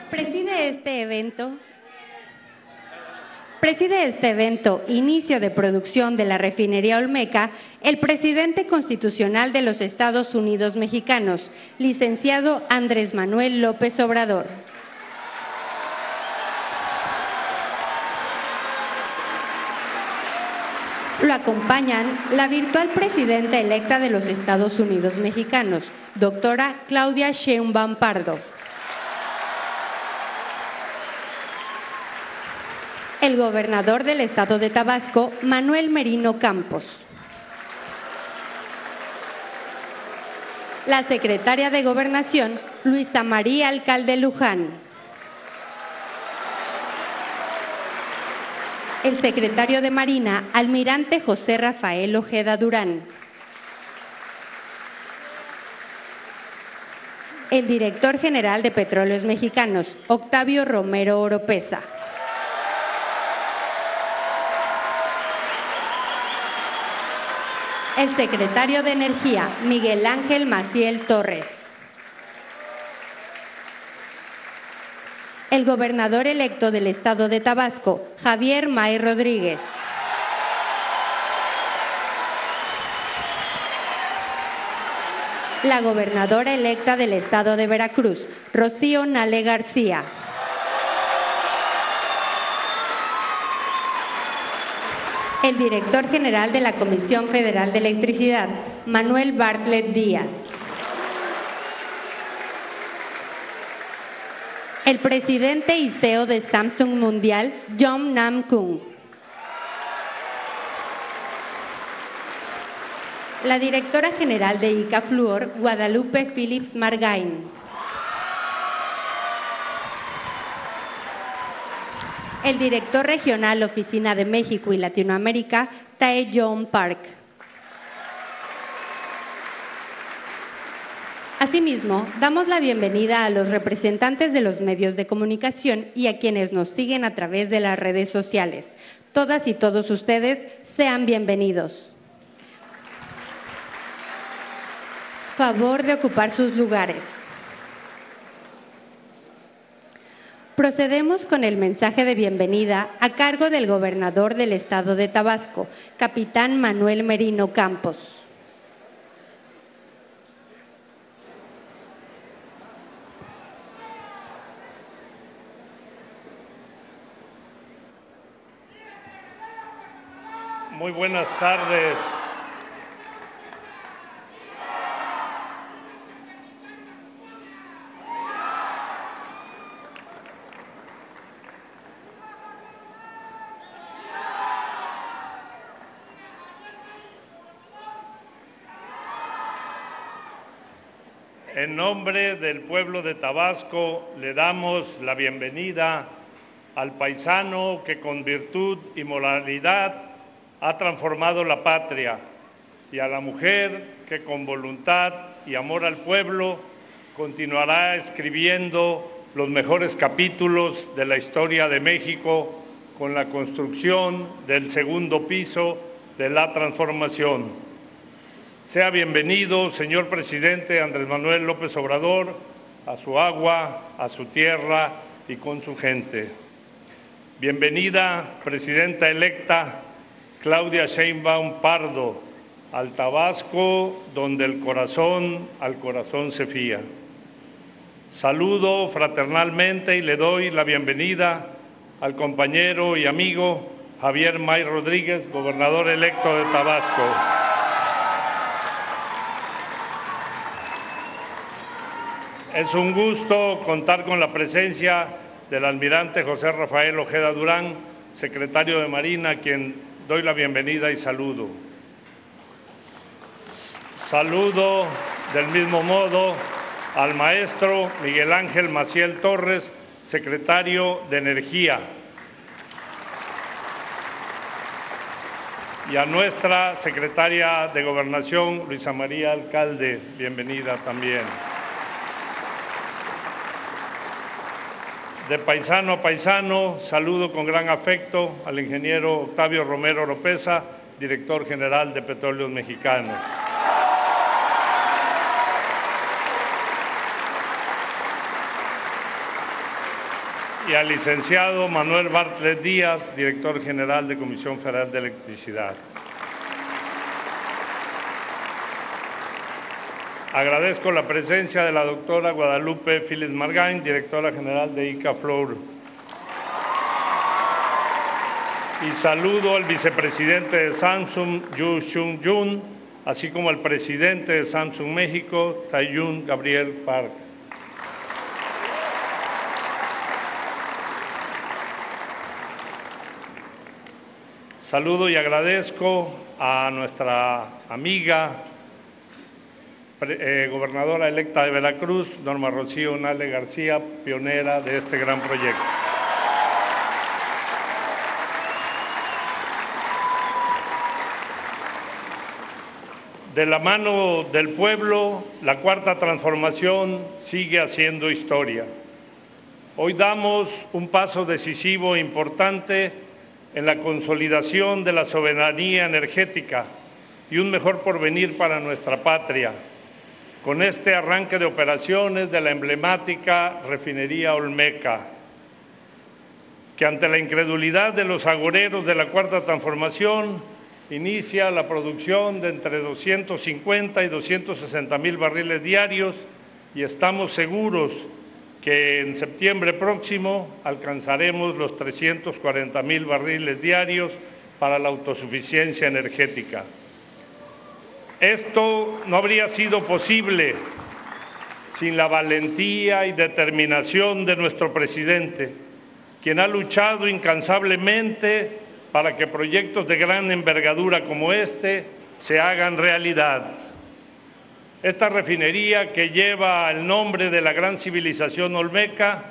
Preside este evento, inicio de producción de la refinería Olmeca, el presidente constitucional de los Estados Unidos mexicanos, licenciado Andrés Manuel López Obrador. Lo acompañan la virtual presidenta electa de los Estados Unidos mexicanos, doctora Claudia Sheinbaum Pardo. El gobernador del estado de Tabasco, Manuel Merino Campos. La secretaria de Gobernación, Luisa María Alcalde Luján. El secretario de Marina, almirante José Rafael Ojeda Durán. El director general de Petróleos Mexicanos, Octavio Romero Oropesa. El secretario de Energía, Miguel Ángel Maciel Torres. El gobernador electo del estado de Tabasco, Javier May Rodríguez. La gobernadora electa del estado de Veracruz, Rocío Nale García. El director general de la Comisión Federal de Electricidad, Manuel Bartlett Díaz. El presidente y CEO de Samsung Mundial, Jong Nam Kung. La directora general de ICA Fluor, Guadalupe Phillips Margain. El director regional Oficina de México y Latinoamérica, Tae Jong Park. Asimismo, damos la bienvenida a los representantes de los medios de comunicación y a quienes nos siguen a través de las redes sociales. Todas y todos ustedes sean bienvenidos. Favor de ocupar sus lugares. Procedemos con el mensaje de bienvenida a cargo del gobernador del estado de Tabasco, capitán Manuel Merino Campos. Muy buenas tardes. En nombre del pueblo de Tabasco le damos la bienvenida al paisano que con virtud y moralidad ha transformado la patria y a la mujer que con voluntad y amor al pueblo continuará escribiendo los mejores capítulos de la historia de México con la construcción del segundo piso de la transformación. Sea bienvenido, señor presidente Andrés Manuel López Obrador, a su agua, a su tierra y con su gente. Bienvenida, presidenta electa Claudia Sheinbaum Pardo, al Tabasco, donde el corazón al corazón se fía. Saludo fraternalmente y le doy la bienvenida al compañero y amigo Javier May Rodríguez, gobernador electo de Tabasco. Es un gusto contar con la presencia del almirante José Rafael Ojeda Durán, secretario de Marina, a quien doy la bienvenida y saludo. Saludo del mismo modo al maestro Miguel Ángel Maciel Torres, secretario de Energía, y a nuestra secretaria de Gobernación, Luisa María Alcalde, bienvenida también. De paisano a paisano, saludo con gran afecto al ingeniero Octavio Romero Oropesa, director general de Petróleos Mexicanos. y al licenciado Manuel Bartlett Díaz, director general de Comisión Federal de Electricidad. Agradezco la presencia de la doctora Guadalupe Phillips Margain, directora general de ICAFLOR. Y saludo al vicepresidente de Samsung, Yu Xun Jun, así como al presidente de Samsung México, Taiyun Gabriel Park. Saludo y agradezco a nuestra amiga, gobernadora electa de Veracruz, Norma Rocío Unale García, pionera de este gran proyecto. De la mano del pueblo, la Cuarta Transformación sigue haciendo historia. Hoy damos un paso decisivo e importante en la consolidación de la soberanía energética y un mejor porvenir para nuestra patria, con este arranque de operaciones de la emblemática refinería Olmeca, que ante la incredulidad de los agoreros de la Cuarta Transformación, inicia la producción de entre 250 y 260 mil barriles diarios y estamos seguros que en septiembre próximo alcanzaremos los 340 mil barriles diarios para la autosuficiencia energética. Esto no habría sido posible sin la valentía y determinación de nuestro presidente, quien ha luchado incansablemente para que proyectos de gran envergadura como este se hagan realidad. Esta refinería, que lleva el nombre de la gran civilización olmeca,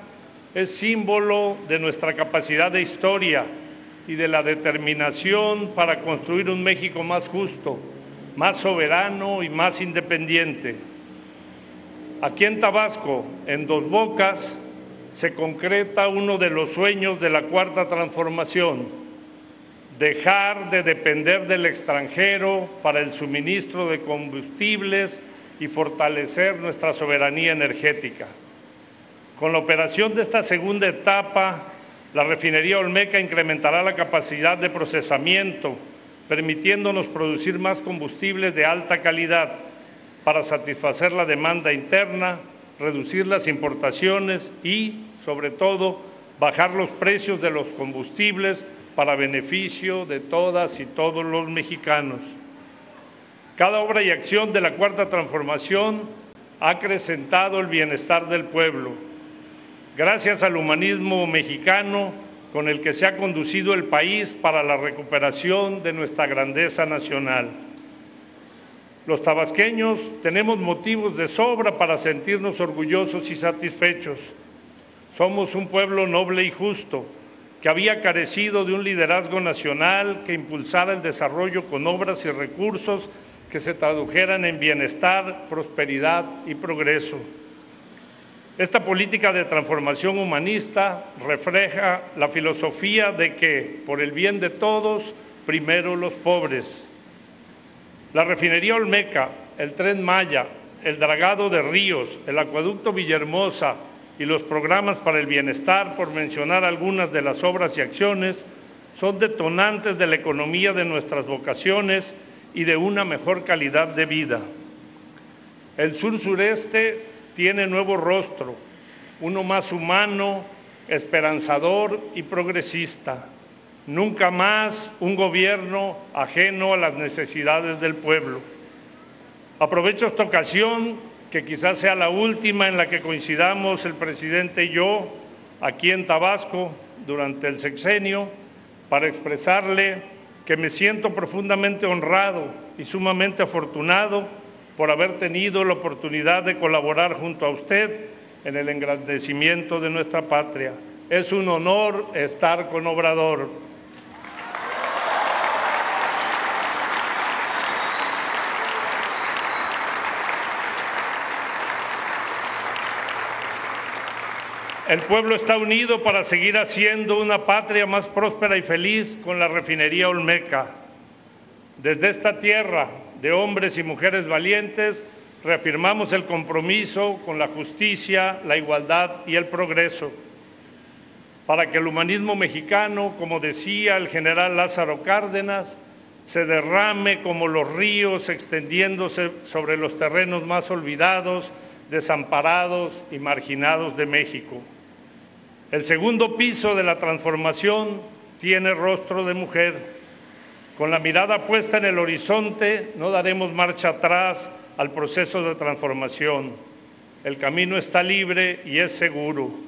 es símbolo de nuestra capacidad de historia y de la determinación para construir un México más justo, más soberano y más independiente. Aquí en Tabasco, en Dos Bocas, se concreta uno de los sueños de la Cuarta Transformación: dejar de depender del extranjero para el suministro de combustibles y fortalecer nuestra soberanía energética. Con la operación de esta segunda etapa, la refinería Olmeca incrementará la capacidad de procesamiento, permitiéndonos producir más combustibles de alta calidad para satisfacer la demanda interna, reducir las importaciones y, sobre todo, bajar los precios de los combustibles para beneficio de todas y todos los mexicanos. Cada obra y acción de la Cuarta Transformación ha acrecentado el bienestar del pueblo. Gracias al humanismo mexicano con el que se ha conducido el país para la recuperación de nuestra grandeza nacional. Los tabasqueños tenemos motivos de sobra para sentirnos orgullosos y satisfechos. Somos un pueblo noble y justo, que había carecido de un liderazgo nacional que impulsara el desarrollo con obras y recursos que se tradujeran en bienestar, prosperidad y progreso. Esta política de transformación humanista refleja la filosofía de que, por el bien de todos, primero los pobres. La refinería Olmeca, el Tren Maya, el dragado de ríos, el acueducto Villahermosa y los programas para el bienestar, por mencionar algunas de las obras y acciones, son detonantes de la economía de nuestras vocaciones y de una mejor calidad de vida. El sur-sureste tiene nuevo rostro, uno más humano, esperanzador y progresista. Nunca más un gobierno ajeno a las necesidades del pueblo. Aprovecho esta ocasión, que quizás sea la última en la que coincidamos el presidente y yo aquí en Tabasco durante el sexenio, para expresarle que me siento profundamente honrado y sumamente afortunado por haber tenido la oportunidad de colaborar junto a usted en el engrandecimiento de nuestra patria. Es un honor estar con Obrador. El pueblo está unido para seguir haciendo una patria más próspera y feliz con la refinería Olmeca. Desde esta tierra de hombres y mujeres valientes, reafirmamos el compromiso con la justicia, la igualdad y el progreso. para que el humanismo mexicano, como decía el general Lázaro Cárdenas, se derrame como los ríos extendiéndose sobre los terrenos más olvidados, desamparados y marginados de México. El segundo piso de la transformación tiene rostro de mujer. Con la mirada puesta en el horizonte, no daremos marcha atrás al proceso de transformación. El camino está libre y es seguro.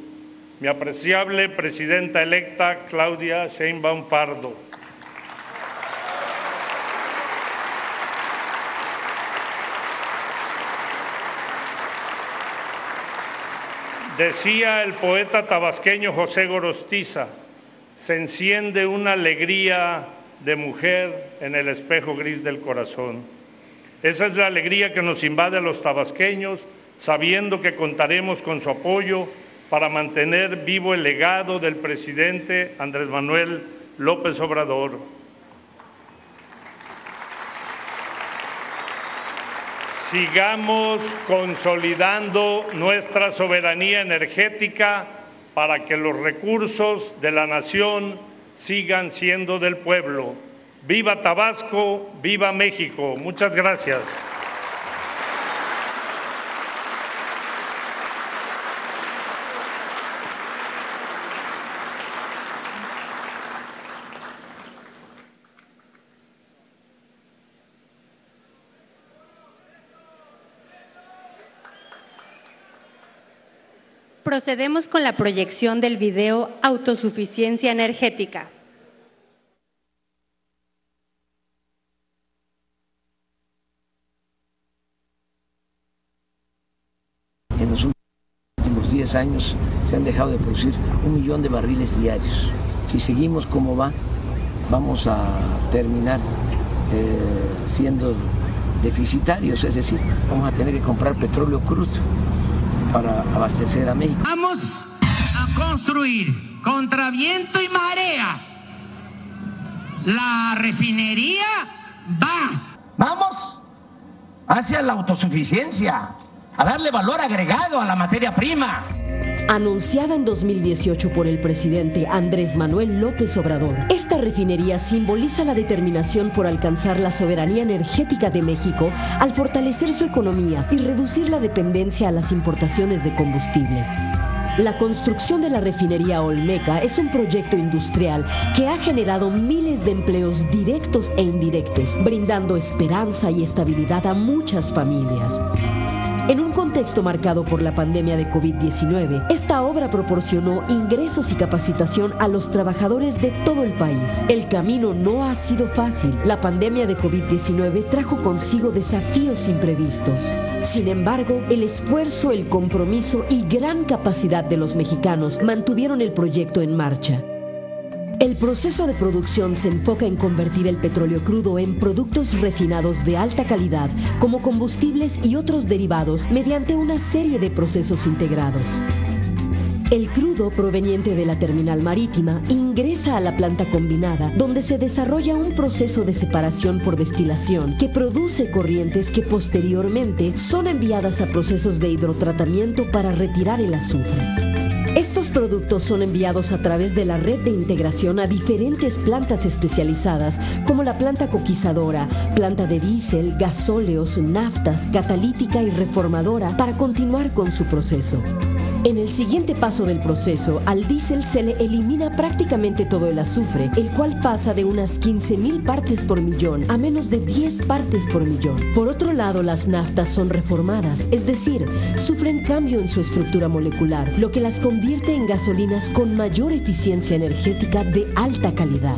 Mi apreciable presidenta electa, Claudia Sheinbaum Pardo. Decía el poeta tabasqueño José Gorostiza, se enciende una alegría de mujer en el espejo gris del corazón. Esa es la alegría que nos invade a los tabasqueños, sabiendo que contaremos con su apoyo para mantener vivo el legado del presidente Andrés Manuel López Obrador. Sigamos consolidando nuestra soberanía energética para que los recursos de la nación sigan siendo del pueblo. ¡Viva Tabasco! ¡Viva México! Muchas gracias. Procedemos con la proyección del video Autosuficiencia Energética. En los últimos 10 años se han dejado de producir 1 millón de barriles diarios. Si seguimos como va, vamos a terminar siendo deficitarios, es decir, vamos a tener que comprar petróleo crudo para abastecer a México. Vamos a construir contra viento y marea. La refinería va. Vamos hacia la autosuficiencia, a darle valor agregado a la materia prima. Anunciada en 2018 por el presidente Andrés Manuel López Obrador, esta refinería simboliza la determinación por alcanzar la soberanía energética de México al fortalecer su economía y reducir la dependencia a las importaciones de combustibles. La construcción de la refinería Olmeca es un proyecto industrial que ha generado miles de empleos directos e indirectos, brindando esperanza y estabilidad a muchas familias. En un contexto marcado por la pandemia de COVID-19, esta obra proporcionó ingresos y capacitación a los trabajadores de todo el país. El camino no ha sido fácil. La pandemia de COVID-19 trajo consigo desafíos imprevistos. Sin embargo, el esfuerzo, el compromiso y gran capacidad de los mexicanos mantuvieron el proyecto en marcha. El proceso de producción se enfoca en convertir el petróleo crudo en productos refinados de alta calidad, como combustibles y otros derivados, mediante una serie de procesos integrados. El crudo proveniente de la terminal marítima ingresa a la planta combinada, donde se desarrolla un proceso de separación por destilación que produce corrientes que posteriormente son enviadas a procesos de hidrotratamiento para retirar el azufre. Estos productos son enviados a través de la red de integración a diferentes plantas especializadas, como la planta coquizadora, planta de diésel, gasóleos, naftas, catalítica y reformadora, para continuar con su proceso. En el siguiente paso del proceso, al diésel se le elimina prácticamente todo el azufre, el cual pasa de unas 15,000 partes por millón a menos de 10 partes por millón. Por otro lado, las naftas son reformadas, es decir, sufren cambio en su estructura molecular, lo que las convierte en gasolinas con mayor eficiencia energética de alta calidad.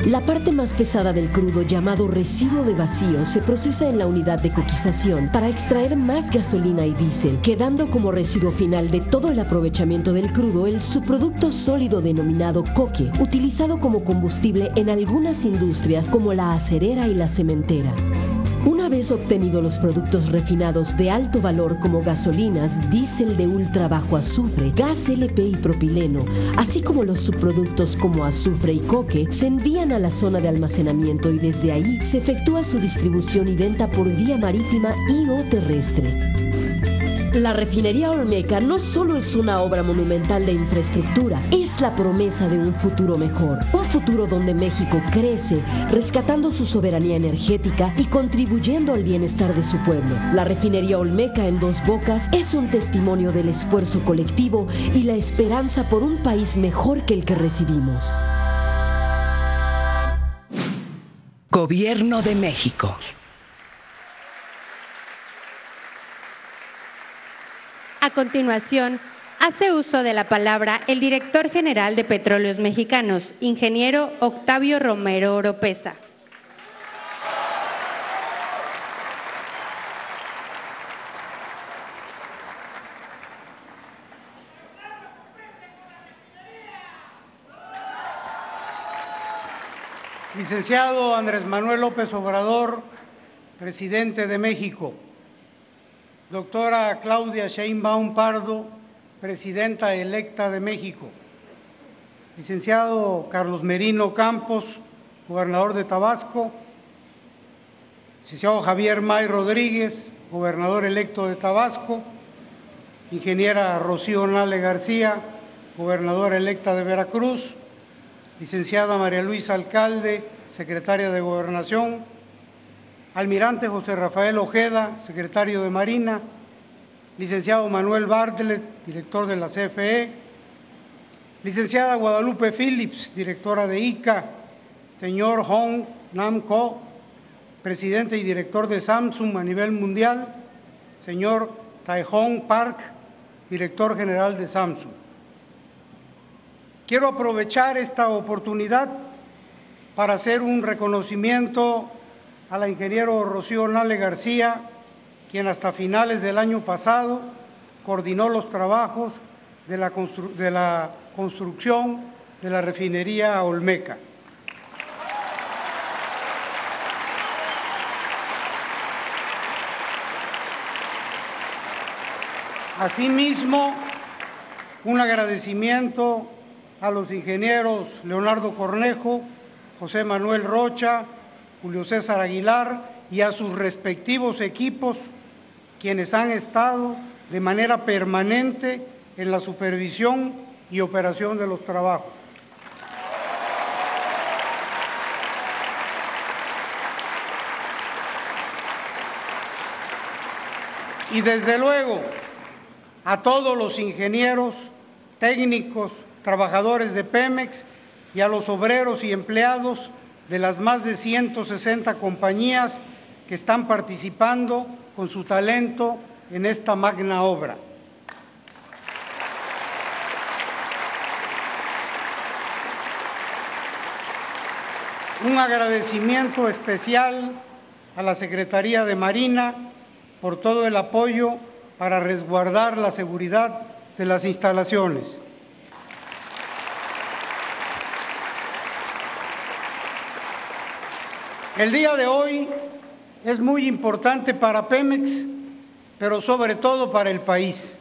La parte más pesada del crudo, llamado residuo de vacío, se procesa en la unidad de coquización para extraer más gasolina y diésel, quedando como residuo final de todo el aprovechamiento del crudo el subproducto sólido denominado coque, utilizado como combustible en algunas industrias como la acerera y la cementera. Una vez obtenidos los productos refinados de alto valor como gasolinas, diésel de ultra bajo azufre, gas LP y propileno, así como los subproductos como azufre y coque, se envían a la zona de almacenamiento y desde ahí se efectúa su distribución y venta por vía marítima y o terrestre. La refinería Olmeca no solo es una obra monumental de infraestructura, es la promesa de un futuro mejor. Un futuro donde México crece, rescatando su soberanía energética y contribuyendo al bienestar de su pueblo. La refinería Olmeca en Dos Bocas es un testimonio del esfuerzo colectivo y la esperanza por un país mejor que el que recibimos. Gobierno de México. A continuación, hace uso de la palabra el director general de Petróleos Mexicanos, ingeniero Octavio Romero Oropeza. Licenciado Andrés Manuel López Obrador, presidente de México. Doctora Claudia Sheinbaum Pardo, presidenta electa de México. Licenciado Carlos Merino Campos, gobernador de Tabasco. Licenciado Javier May Rodríguez, gobernador electo de Tabasco. Ingeniera Rocío Nale García, gobernadora electa de Veracruz. Licenciada María Luisa Alcalde, secretaria de Gobernación. Almirante José Rafael Ojeda, secretario de Marina. Licenciado Manuel Bartlett, director de la CFE. Licenciada Guadalupe Phillips, directora de ICA. Señor Hong Nam Ko, presidente y director de Samsung a nivel mundial. Señor Tae-Hong Park, director general de Samsung. Quiero aprovechar esta oportunidad para hacer un reconocimiento a la ingeniero Rocío Nale García, quien hasta finales del año pasado coordinó los trabajos de la construcción de la refinería Olmeca. Asimismo, un agradecimiento a los ingenieros Leonardo Cornejo, José Manuel Rocha, Julio César Aguilar y a sus respectivos equipos, quienes han estado de manera permanente en la supervisión y operación de los trabajos. Y desde luego a todos los ingenieros, técnicos, trabajadores de Pemex y a los obreros y empleados de las más de 160 compañías que están participando con su talento en esta magna obra. Un agradecimiento especial a la Secretaría de Marina por todo el apoyo para resguardar la seguridad de las instalaciones. El día de hoy es muy importante para Pemex, pero sobre todo para el país.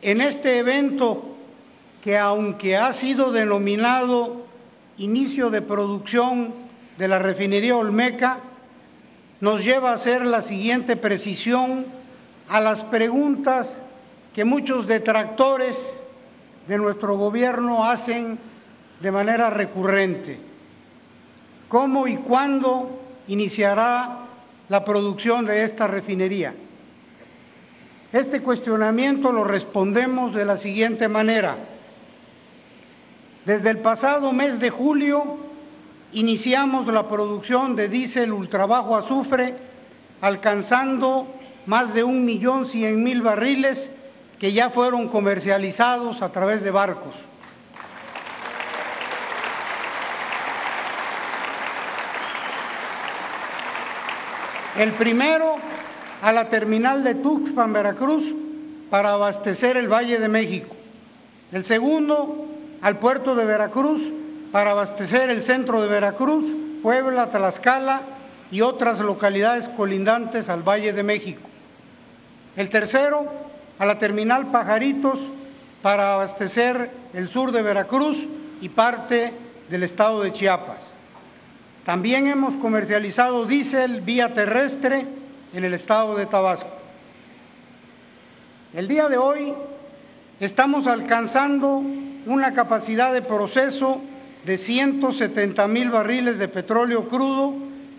En este evento, que aunque ha sido denominado inicio de producción de la refinería Olmeca, nos lleva a hacer la siguiente precisión a las preguntas que muchos detractores de nuestro gobierno hacen de manera recurrente. ¿Cómo y cuándo iniciará la producción de esta refinería? Este cuestionamiento lo respondemos de la siguiente manera. Desde el pasado mes de julio iniciamos la producción de diésel ultrabajo azufre, alcanzando más de 1.100.000 barriles que ya fueron comercializados a través de barcos. El primero a la terminal de Tuxpan, Veracruz, para abastecer el Valle de México. El segundo al puerto de Veracruz para abastecer el centro de Veracruz, Puebla, Tlaxcala y otras localidades colindantes al Valle de México. El tercero a la terminal Pajaritos para abastecer el sur de Veracruz y parte del estado de Chiapas. También hemos comercializado diésel vía terrestre en el estado de Tabasco. El día de hoy estamos alcanzando una capacidad de proceso de 170,000 barriles de petróleo crudo,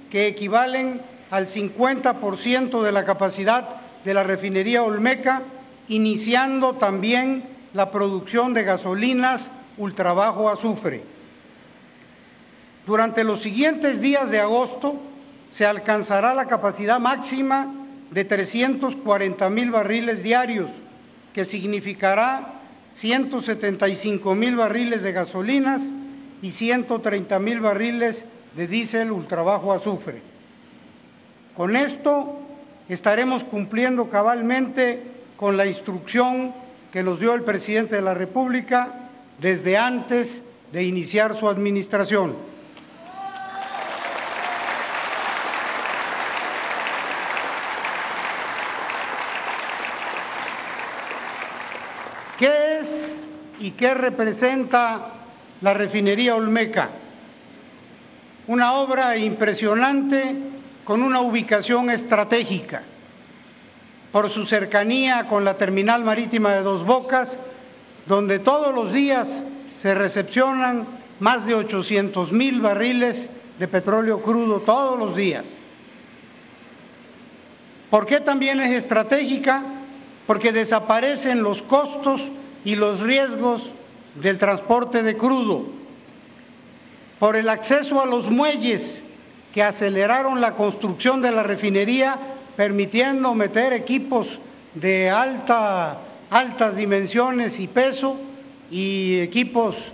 que equivalen al 50% de la capacidad de la refinería Olmeca, iniciando también la producción de gasolinas ultrabajo azufre. Durante los siguientes días de agosto se alcanzará la capacidad máxima de 340,000 barriles diarios, que significará 175,000 barriles de gasolinas y 130,000 barriles de diésel ultrabajo azufre. Con esto estaremos cumpliendo cabalmente con la instrucción que nos dio el presidente de la República desde antes de iniciar su administración. ¿Qué es y qué representa la refinería Olmeca? Una obra impresionante con una ubicación estratégica, por su cercanía con la terminal marítima de Dos Bocas, donde todos los días se recepcionan más de 800,000 barriles de petróleo crudo todos los días. ¿Por qué también es estratégica? Porque desaparecen los costos y los riesgos del transporte de crudo, por el acceso a los muelles que aceleraron la construcción de la refinería, permitiendo meter equipos de altas dimensiones y peso, y equipos,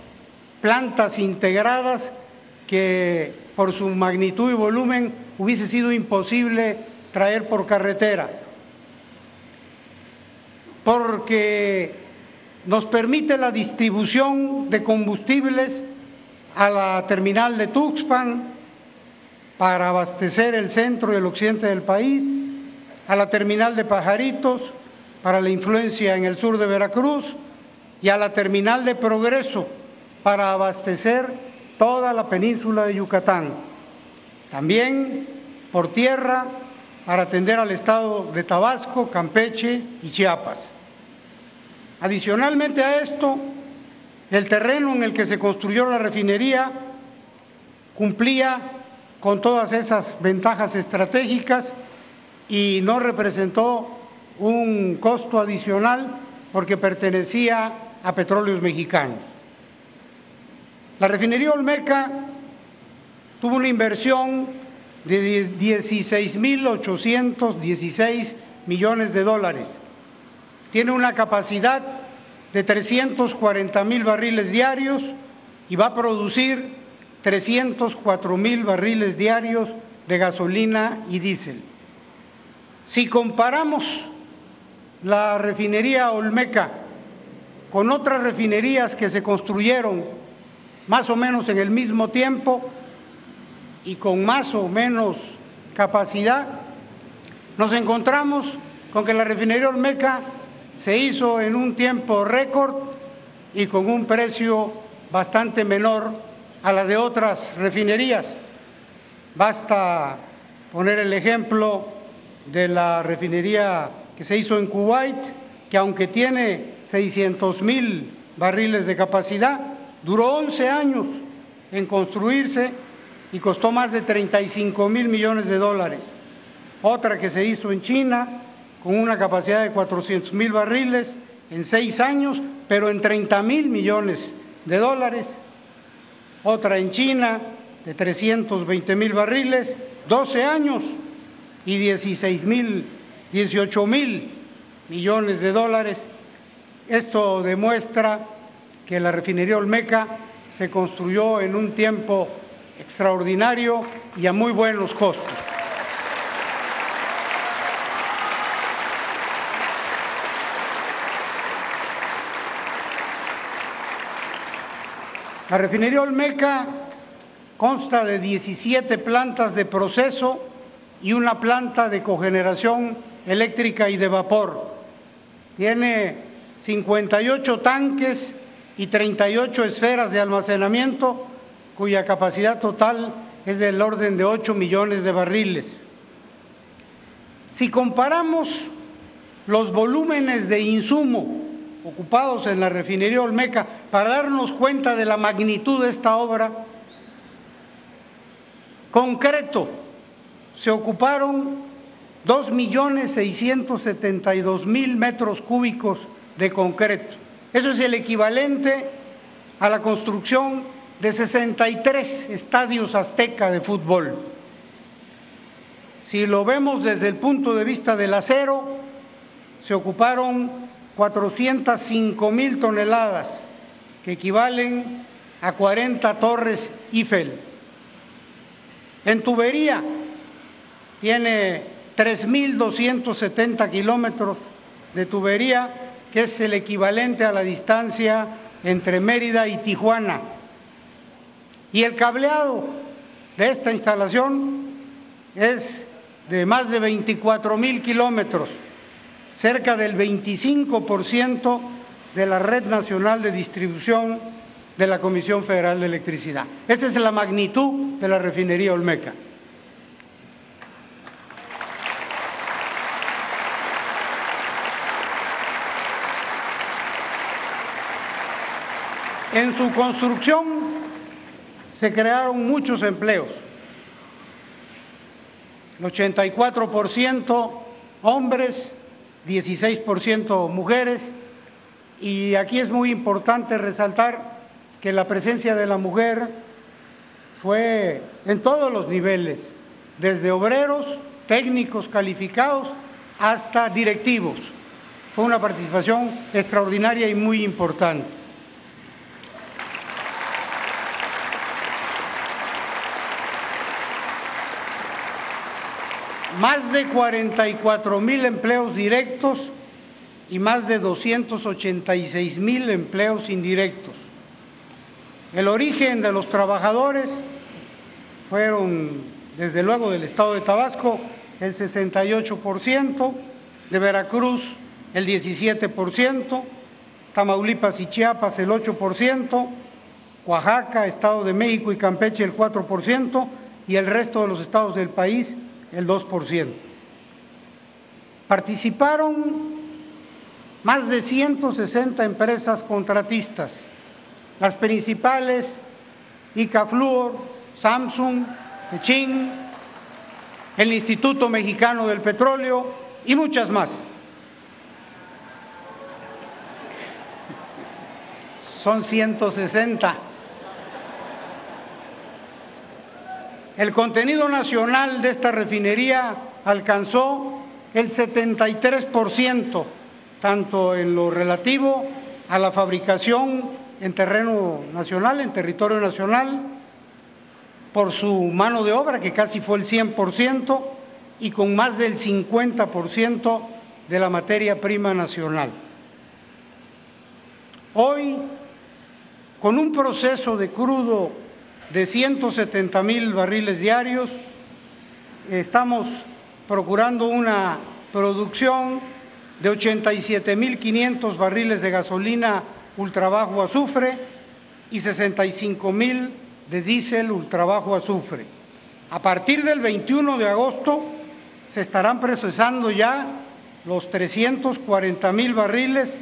plantas integradas que por su magnitud y volumen hubiese sido imposible traer por carretera. Porque nos permite la distribución de combustibles a la terminal de Tuxpan para abastecer el centro y el occidente del país, a la terminal de Pajaritos para la influencia en el sur de Veracruz y a la terminal de Progreso para abastecer toda la península de Yucatán. También por tierra para atender al estado de Tabasco, Campeche y Chiapas. Adicionalmente a esto, el terreno en el que se construyó la refinería cumplía con todas esas ventajas estratégicas y no representó un costo adicional porque pertenecía a Petróleos Mexicanos. La refinería Olmeca tuvo una inversión de 16,816 millones de dólares. Tiene una capacidad de 340,000 barriles diarios y va a producir 304,000 barriles diarios de gasolina y diésel. Si comparamos la refinería Olmeca con otras refinerías que se construyeron más o menos en el mismo tiempo y con más o menos capacidad, nos encontramos con que la refinería Olmeca se hizo en un tiempo récord y con un precio bastante menor a la de otras refinerías. Basta poner el ejemplo de la refinería que se hizo en Kuwait, que aunque tiene 600,000 barriles de capacidad, duró 11 años en construirse y costó más de 35,000 millones de dólares. Otra que se hizo en China, con una capacidad de 400,000 barriles en 6 años, pero en 30,000 millones de dólares. Otra en China de 320,000 barriles, 12 años y 18,000 millones de dólares. Esto demuestra que la refinería Olmeca se construyó en un tiempo extraordinario y a muy buenos costos. La refinería Olmeca consta de 17 plantas de proceso y una planta de cogeneración eléctrica y de vapor. Tiene 58 tanques y 38 esferas de almacenamiento, cuya capacidad total es del orden de 8 millones de barriles. Si comparamos los volúmenes de insumo ocupados en la refinería Olmeca para darnos cuenta de la magnitud de esta obra. Concreto, se ocuparon 2.672.000 metros cúbicos de concreto. Eso es el equivalente a la construcción de 63 estadios azteca de fútbol. Si lo vemos desde el punto de vista del acero, se ocuparon 405.000 toneladas, que equivalen a 40 torres Eiffel. En tubería, tiene 3.270 kilómetros de tubería, que es el equivalente a la distancia entre Mérida y Tijuana. Y el cableado de esta instalación es de más de 24.000 kilómetros, cerca del 25% de la red nacional de distribución de la Comisión Federal de Electricidad. Esa es la magnitud de la refinería Olmeca. En su construcción se crearon muchos empleos, el 84% hombres, 16% mujeres, y aquí es muy importante resaltar que la presencia de la mujer fue en todos los niveles, desde obreros, técnicos calificados, hasta directivos. Fue una participación extraordinaria y muy importante. Más de 44.000 empleos directos y más de 286.000 empleos indirectos. El origen de los trabajadores fueron, desde luego, del estado de Tabasco, el 68%, de Veracruz el 17%, Tamaulipas y Chiapas el 8%, Oaxaca, Estado de México y Campeche el 4%, y el resto de los estados del país el 2%. Participaron más de 160 empresas contratistas, las principales: Icafluor, Samsung, Techin, el Instituto Mexicano del Petróleo y muchas más. Son 160. El contenido nacional de esta refinería alcanzó el 73%, tanto en lo relativo a la fabricación en terreno nacional, en territorio nacional, por su mano de obra, que casi fue el 100%, y con más del 50% de la materia prima nacional. Hoy, con un proceso de crudo de 170.000 barriles diarios, estamos procurando una producción de 87.500 barriles de gasolina ultrabajo azufre y 65.000 de diésel ultrabajo azufre. A partir del 21 de agosto se estarán procesando ya los 340.000 barriles,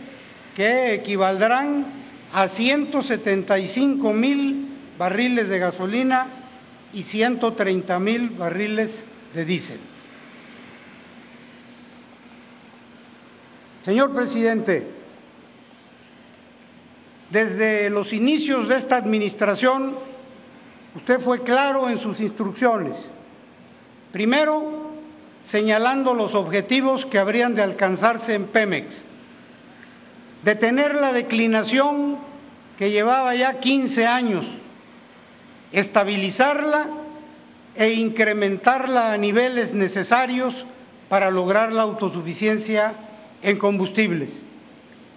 que equivaldrán a 175.000 barriles de gasolina y 130.000 barriles de diésel. Señor presidente, desde los inicios de esta administración, usted fue claro en sus instrucciones. Primero, señalando los objetivos que habrían de alcanzarse en Pemex: detener la declinación que llevaba ya 15 años, estabilizarla e incrementarla a niveles necesarios para lograr la autosuficiencia en combustibles.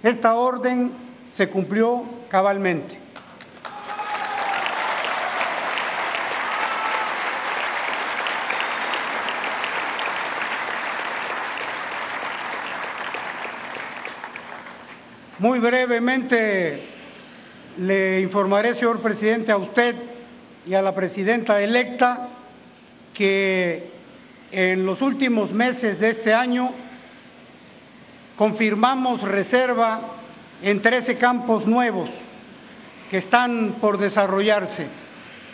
Esta orden se cumplió cabalmente. Muy brevemente le informaré, señor presidente, a usted y a la presidenta electa que en los últimos meses de este año confirmamos reserva en 13 campos nuevos que están por desarrollarse.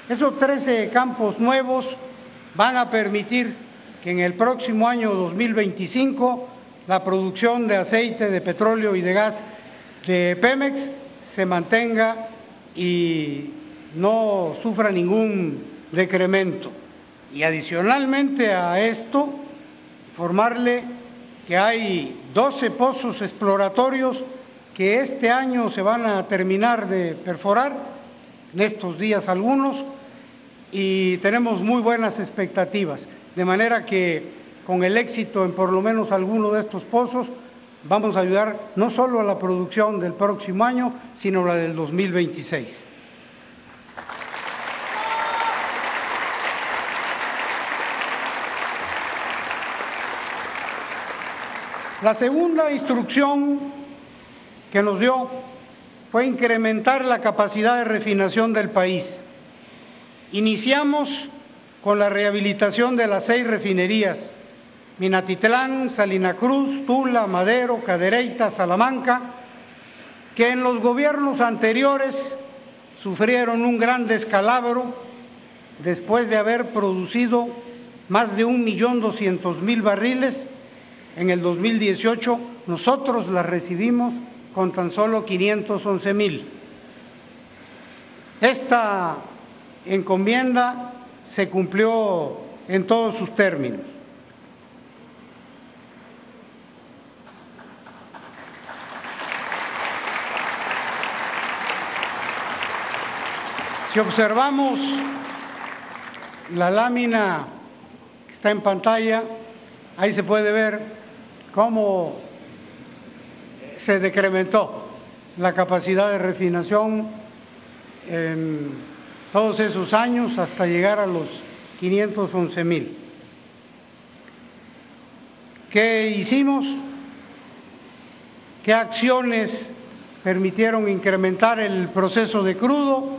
Esos 13 campos nuevos van a permitir que en el próximo año 2025 la producción de aceite, de petróleo y de gas de Pemex se mantenga y no sufra ningún decremento. Y adicionalmente a esto, informarle que hay 12 pozos exploratorios que este año se van a terminar de perforar, en estos días algunos, y tenemos muy buenas expectativas, de manera que con el éxito en por lo menos alguno de estos pozos vamos a ayudar no solo a la producción del próximo año, sino la del 2026. La segunda instrucción que nos dio fue incrementar la capacidad de refinación del país. Iniciamos con la rehabilitación de las 6 refinerías: Minatitlán, Salina Cruz, Tula, Madero, Cadereyta, Salamanca, que en los gobiernos anteriores sufrieron un gran descalabro después de haber producido más de 1.200.000 barriles. En el 2018 nosotros las recibimos con tan solo 511,000. Esta encomienda se cumplió en todos sus términos. Si observamos la lámina que está en pantalla, ahí se puede ver cómo se decrementó la capacidad de refinación en todos esos años hasta llegar a los 511,000. ¿Qué hicimos? ¿Qué acciones permitieron incrementar el proceso de crudo?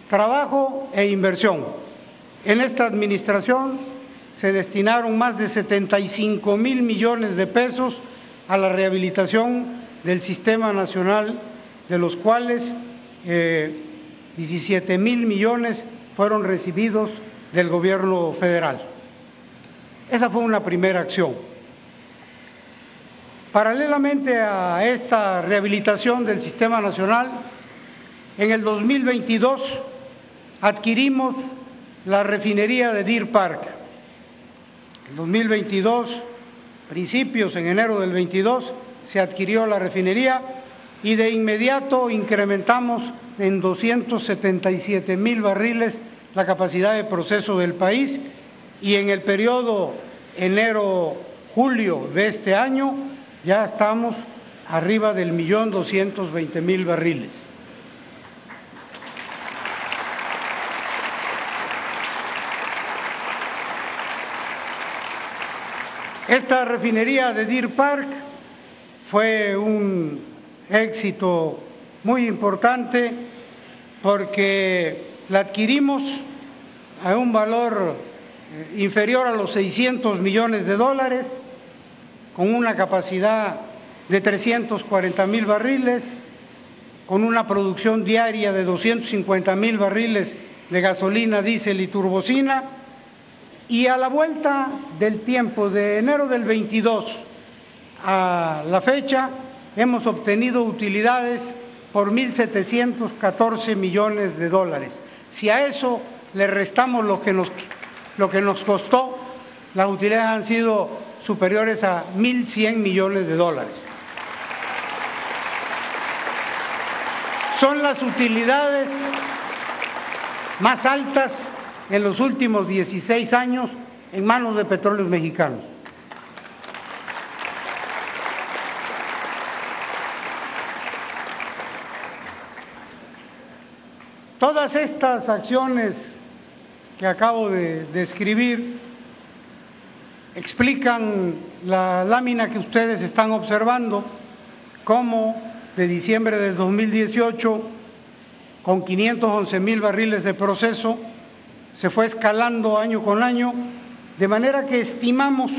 Trabajo e inversión. En esta administración se destinaron más de 75,000 millones de pesos a la rehabilitación del Sistema Nacional, de los cuales 17,000 millones fueron recibidos del Gobierno federal. Esa fue una primera acción. Paralelamente a esta rehabilitación del Sistema Nacional, en el 2022 adquirimos la refinería de Deer Park. En 2022, principios en enero del 22, se adquirió la refinería y de inmediato incrementamos en 277,000 barriles la capacidad de proceso del país, y en el periodo enero-julio de este año ya estamos arriba del 1.220.000 barriles. Esta refinería de Deer Park fue un éxito muy importante porque la adquirimos a un valor inferior a los 600 millones de dólares, con una capacidad de 340,000 barriles, con una producción diaria de 250,000 barriles de gasolina, diésel y turbocina. Y a la vuelta del tiempo, de enero del 22 a la fecha, hemos obtenido utilidades por 1.714 millones de dólares. Si a eso le restamos lo que nos costó, las utilidades han sido superiores a 1.100 millones de dólares. Son las utilidades más altas en los últimos 16 años en manos de Petróleos Mexicanos. Todas estas acciones que acabo de describir explican la lámina que ustedes están observando, cómo de diciembre del 2018, con 511,000 barriles de proceso, se fue escalando año con año, de manera que estimamos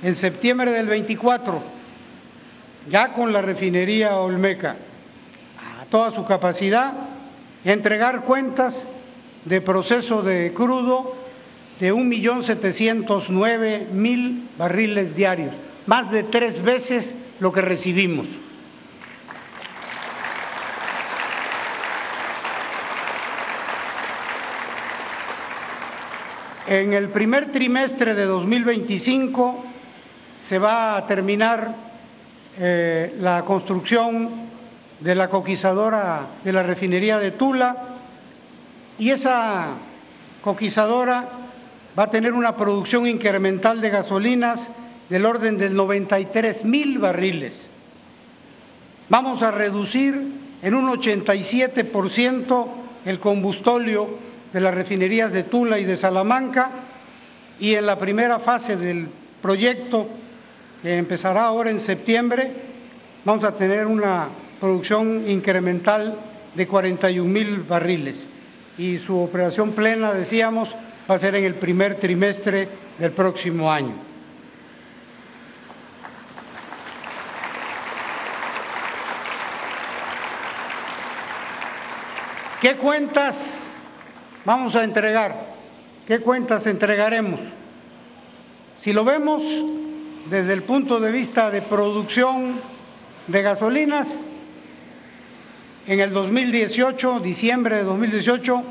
en septiembre del 24, ya con la refinería Olmeca, a toda su capacidad, entregar cuentas de proceso de crudo de 1.709.000 barriles diarios, más de 3 veces lo que recibimos. En el primer trimestre de 2025 se va a terminar la construcción de la coquizadora de la refinería de Tula, y esa coquizadora va a tener una producción incremental de gasolinas del orden del 93.000 barriles. Vamos a reducir en un 87% el combustóleo de las refinerías de Tula y de Salamanca, y en la primera fase del proyecto, que empezará ahora en septiembre, vamos a tener una producción incremental de 41.000 barriles, y su operación plena, decíamos, va a ser en el primer trimestre del próximo año. ¿Qué cuentas vamos a entregar? ¿Qué cuentas entregaremos? Si lo vemos desde el punto de vista de producción de gasolinas, en el 2018, diciembre de 2018,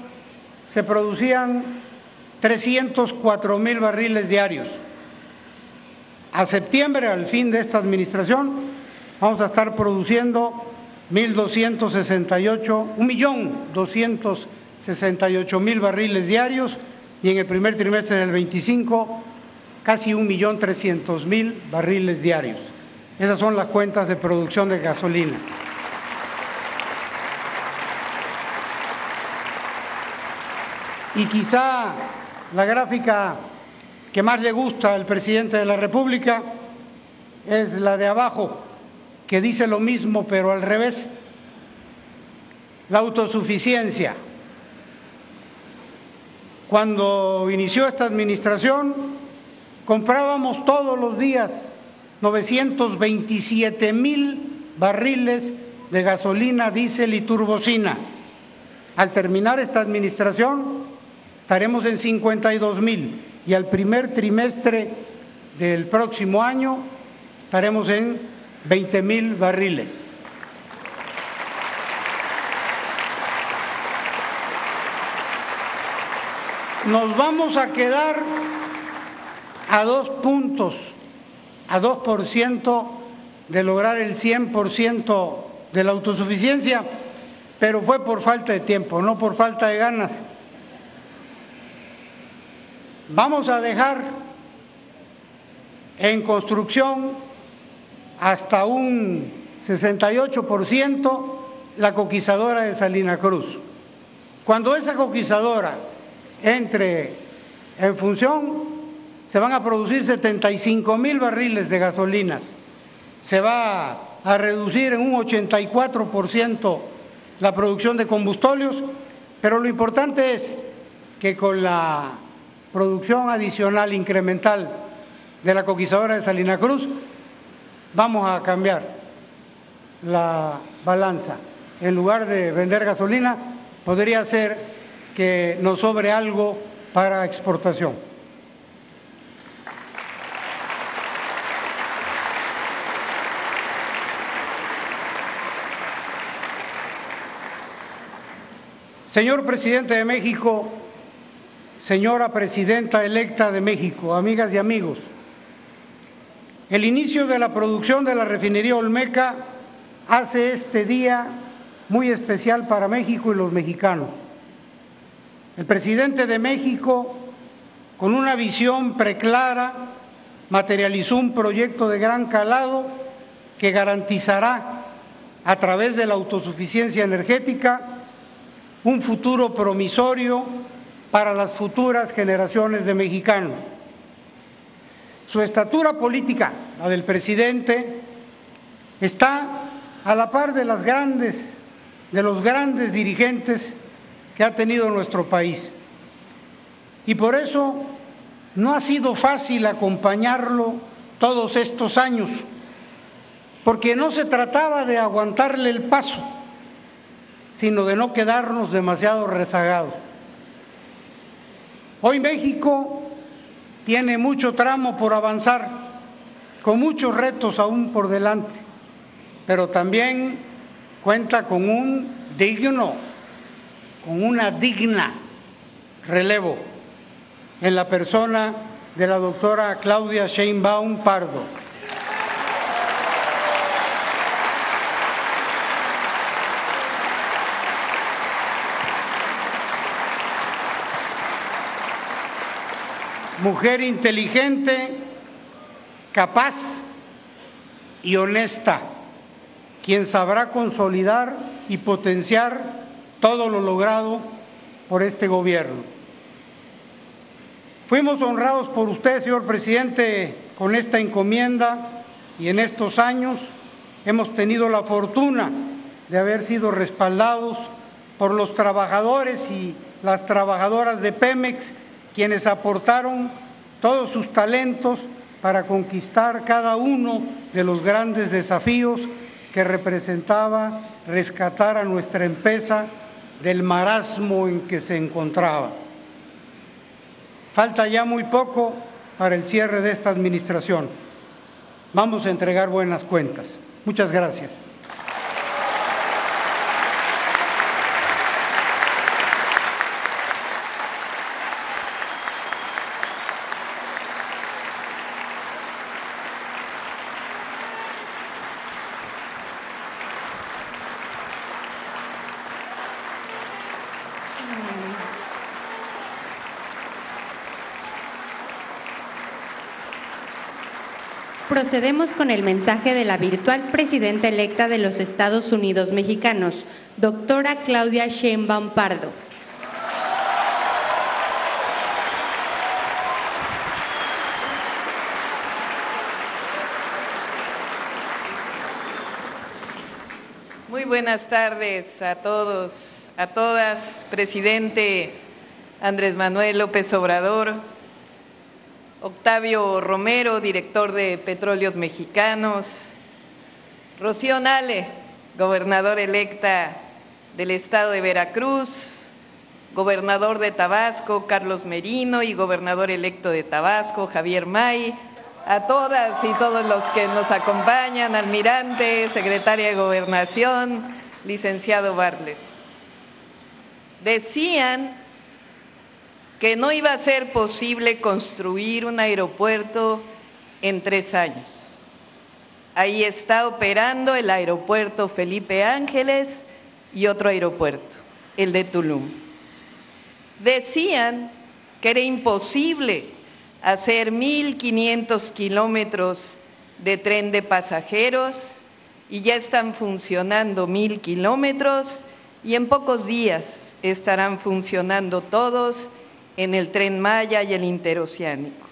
se producían 304.000 barriles diarios. A septiembre, al fin de esta administración, vamos a estar produciendo 1.268.000 barriles diarios, y en el primer trimestre del 25, casi 1.300.000 barriles diarios. Esas son las cuentas de producción de gasolina. Y quizá la gráfica que más le gusta al presidente de la República es la de abajo, que dice lo mismo pero al revés. La autosuficiencia. Cuando inició esta administración, comprábamos todos los días 927.000 barriles de gasolina, diésel y turbocina. Al terminar esta administración, estaremos en 52.000, y al primer trimestre del próximo año estaremos en 20.000 barriles. Nos vamos a quedar a 2 puntos, a 2% de lograr el 100% de la autosuficiencia, pero fue por falta de tiempo, no por falta de ganas. Vamos a dejar en construcción hasta un 68% la coquizadora de Salina Cruz. Cuando esa coquizadora entre en función, se van a producir 75.000 barriles de gasolinas. Se va a reducir en un 84% la producción de combustóleos, pero lo importante es que con la producción adicional incremental de la coquizadora de Salina Cruz vamos a cambiar la balanza. En lugar de vender gasolina, podría ser que nos sobre algo para exportación. Señor presidente de México, señora presidenta electa de México, amigas y amigos, el inicio de la producción de la refinería Olmeca hace este día muy especial para México y los mexicanos. El presidente de México, con una visión preclara, materializó un proyecto de gran calado que garantizará, a través de la autosuficiencia energética, un futuro promisorio para las futuras generaciones de mexicanos. Su estatura política, la del presidente, está a la par de los grandes dirigentes que ha tenido nuestro país. Y por eso no ha sido fácil acompañarlo todos estos años, porque no se trataba de aguantarle el paso, sino de no quedarnos demasiado rezagados. Hoy México tiene mucho tramo por avanzar, con muchos retos aún por delante, pero también cuenta con una digna relevo en la persona de la doctora Claudia Sheinbaum Pardo. Mujer inteligente, capaz y honesta, quien sabrá consolidar y potenciar todo lo logrado por este gobierno. Fuimos honrados por usted, señor presidente, con esta encomienda, y en estos años hemos tenido la fortuna de haber sido respaldados por los trabajadores y las trabajadoras de Pemex, quienes aportaron todos sus talentos para conquistar cada uno de los grandes desafíos que representaba rescatar a nuestra empresa del marasmo en que se encontraba. Falta ya muy poco para el cierre de esta administración. Vamos a entregar buenas cuentas. Muchas gracias. Procedemos con el mensaje de la virtual presidenta electa de los Estados Unidos mexicanos, doctora Claudia Sheinbaum Pardo. Muy buenas tardes a todos, a todas, presidente Andrés Manuel López Obrador, Octavio Romero, director de Petróleos Mexicanos, Rocío Nale, gobernadora electa del estado de Veracruz, gobernador de Tabasco, Carlos Merino, y gobernador electo de Tabasco, Javier May, a todas y todos los que nos acompañan, almirante, secretaria de Gobernación, licenciado Bartlett. Decían que no iba a ser posible construir un aeropuerto en 3 años. Ahí está operando el aeropuerto Felipe Ángeles y otro aeropuerto, el de Tulum. Decían que era imposible hacer 1,500 kilómetros de tren de pasajeros y ya están funcionando 1,000 kilómetros y en pocos días estarán funcionando todos en el Tren Maya y el interoceánico.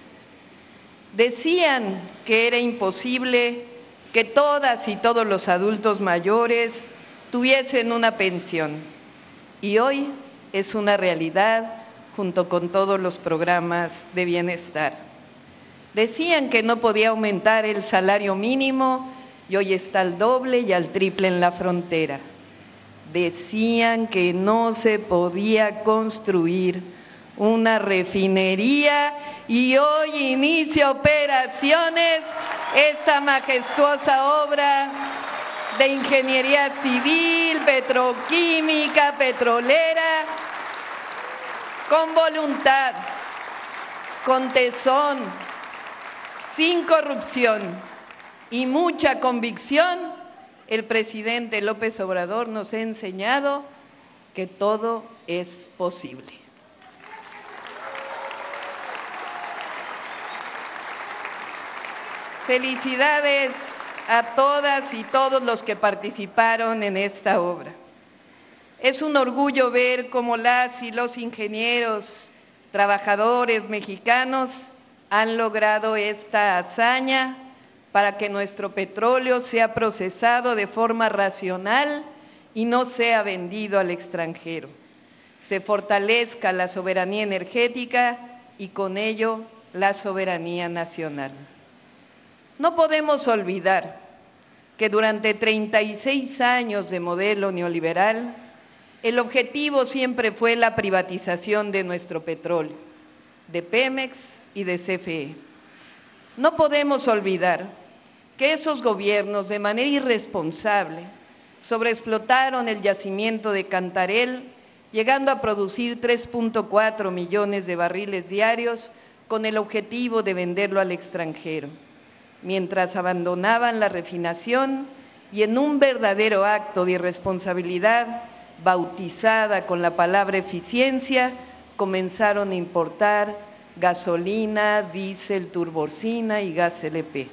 Decían que era imposible que todas y todos los adultos mayores tuviesen una pensión y hoy es una realidad junto con todos los programas de bienestar. Decían que no podía aumentar el salario mínimo y hoy está al doble y al triple en la frontera. Decían que no se podía construir una refinería y hoy inicia operaciones esta majestuosa obra de ingeniería civil, petroquímica, petrolera, con voluntad, con tesón, sin corrupción y mucha convicción. El presidente López Obrador nos ha enseñado que todo es posible. Felicidades a todas y todos los que participaron en esta obra. Es un orgullo ver cómo las y los ingenieros, trabajadores mexicanos han logrado esta hazaña para que nuestro petróleo sea procesado de forma racional y no sea vendido al extranjero. Se fortalezca la soberanía energética y con ello la soberanía nacional. No podemos olvidar que durante 36 años de modelo neoliberal, el objetivo siempre fue la privatización de nuestro petróleo, de Pemex y de CFE. No podemos olvidar que esos gobiernos, de manera irresponsable, sobreexplotaron el yacimiento de Cantarell, llegando a producir 3.4 millones de barriles diarios con el objetivo de venderlo al extranjero, mientras abandonaban la refinación y en un verdadero acto de irresponsabilidad, bautizada con la palabra eficiencia, comenzaron a importar gasolina, diésel, turbocina y gas LP.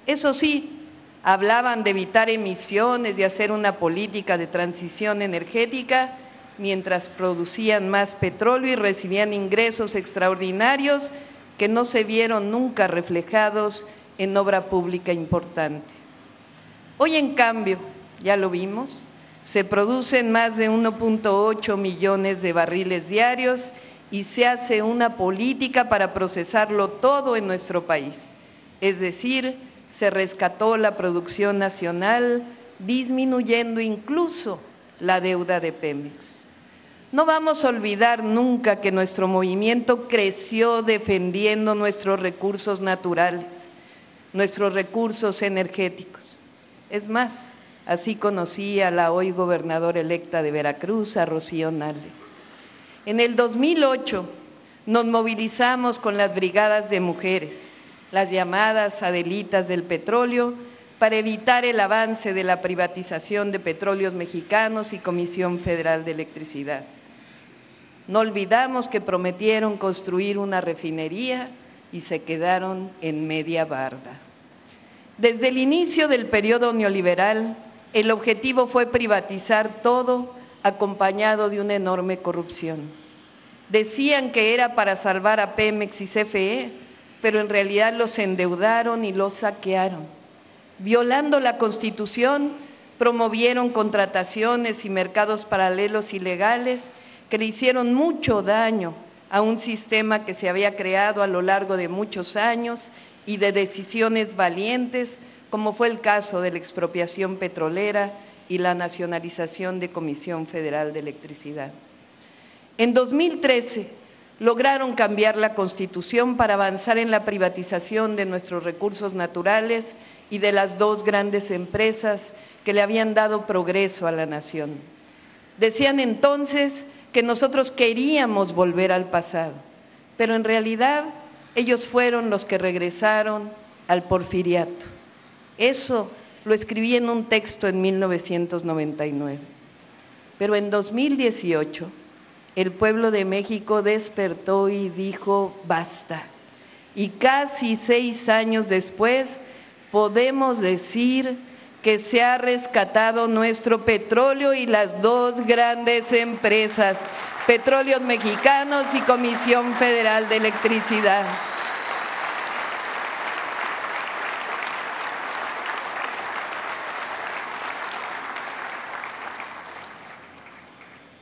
Eso sí, hablaban de evitar emisiones, de hacer una política de transición energética, mientras producían más petróleo y recibían ingresos extraordinarios que no se vieron nunca reflejados en obra pública importante. Hoy, en cambio, ya lo vimos, se producen más de 1.8 millones de barriles diarios y se hace una política para procesarlo todo en nuestro país. Es decir, se rescató la producción nacional, disminuyendo incluso la deuda de Pemex. No vamos a olvidar nunca que nuestro movimiento creció defendiendo nuestros recursos naturales, nuestros recursos energéticos. Es más, así conocí a la hoy gobernadora electa de Veracruz, a Rocío Nale. En el 2008 nos movilizamos con las brigadas de mujeres, las llamadas Adelitas del Petróleo, para evitar el avance de la privatización de Petróleos Mexicanos y Comisión Federal de Electricidad. No olvidamos que prometieron construir una refinería y se quedaron en media barda. Desde el inicio del periodo neoliberal, el objetivo fue privatizar todo, acompañado de una enorme corrupción. Decían que era para salvar a Pemex y CFE, pero en realidad los endeudaron y los saquearon. Violando la Constitución, promovieron contrataciones y mercados paralelos ilegales que le hicieron mucho daño a un sistema que se había creado a lo largo de muchos años y de decisiones valientes, como fue el caso de la expropiación petrolera y la nacionalización de Comisión Federal de Electricidad. En 2013 lograron cambiar la Constitución para avanzar en la privatización de nuestros recursos naturales y de las dos grandes empresas que le habían dado progreso a la nación. Decían entonces que nosotros queríamos volver al pasado, pero en realidad ellos fueron los que regresaron al porfiriato. Eso lo escribí en un texto en 1999. Pero en 2018, el pueblo de México despertó y dijo basta. Y casi 6 años después, podemos decir que se ha rescatado nuestro petróleo y las dos grandes empresas, Petróleos Mexicanos y Comisión Federal de Electricidad.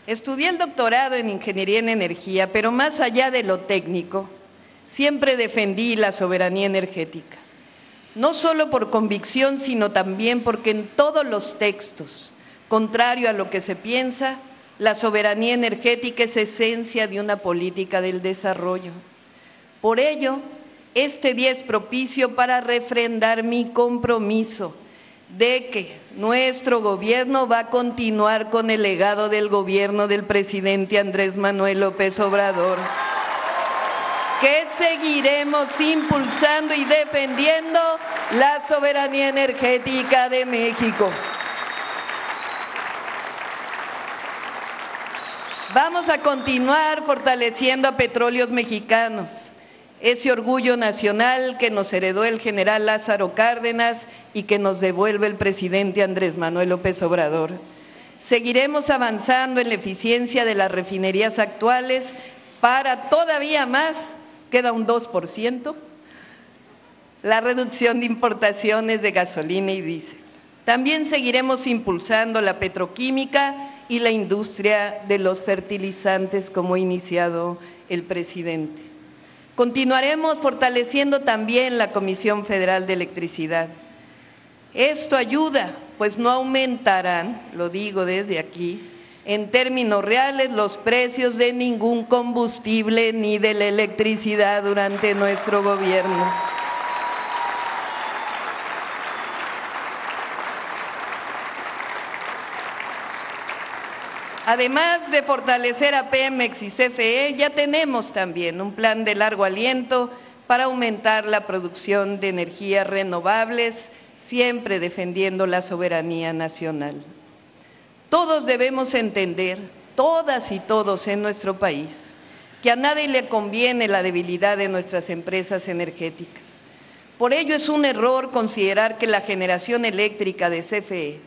Estudié el doctorado en Ingeniería en Energía, pero más allá de lo técnico, siempre defendí la soberanía energética. No solo por convicción, sino también porque en todos los textos, contrario a lo que se piensa, la soberanía energética es esencia de una política del desarrollo. Por ello, este día es propicio para refrendar mi compromiso de que nuestro gobierno va a continuar con el legado del gobierno del presidente Andrés Manuel López Obrador, que seguiremos impulsando y defendiendo la soberanía energética de México. Vamos a continuar fortaleciendo a Petróleos Mexicanos, ese orgullo nacional que nos heredó el general Lázaro Cárdenas y que nos devuelve el presidente Andrés Manuel López Obrador. Seguiremos avanzando en la eficiencia de las refinerías actuales para todavía más, queda un 2%, la reducción de importaciones de gasolina y diésel. También seguiremos impulsando la petroquímica y la industria de los fertilizantes, como ha iniciado el presidente. Continuaremos fortaleciendo también la Comisión Federal de Electricidad. Esto ayuda, pues no aumentarán, lo digo desde aquí, en términos reales los precios de ningún combustible ni de la electricidad durante nuestro gobierno. Además de fortalecer a Pemex y CFE, ya tenemos también un plan de largo aliento para aumentar la producción de energías renovables, siempre defendiendo la soberanía nacional. Todos debemos entender, todas y todos en nuestro país, que a nadie le conviene la debilidad de nuestras empresas energéticas. Por ello es un error considerar que la generación eléctrica de CFE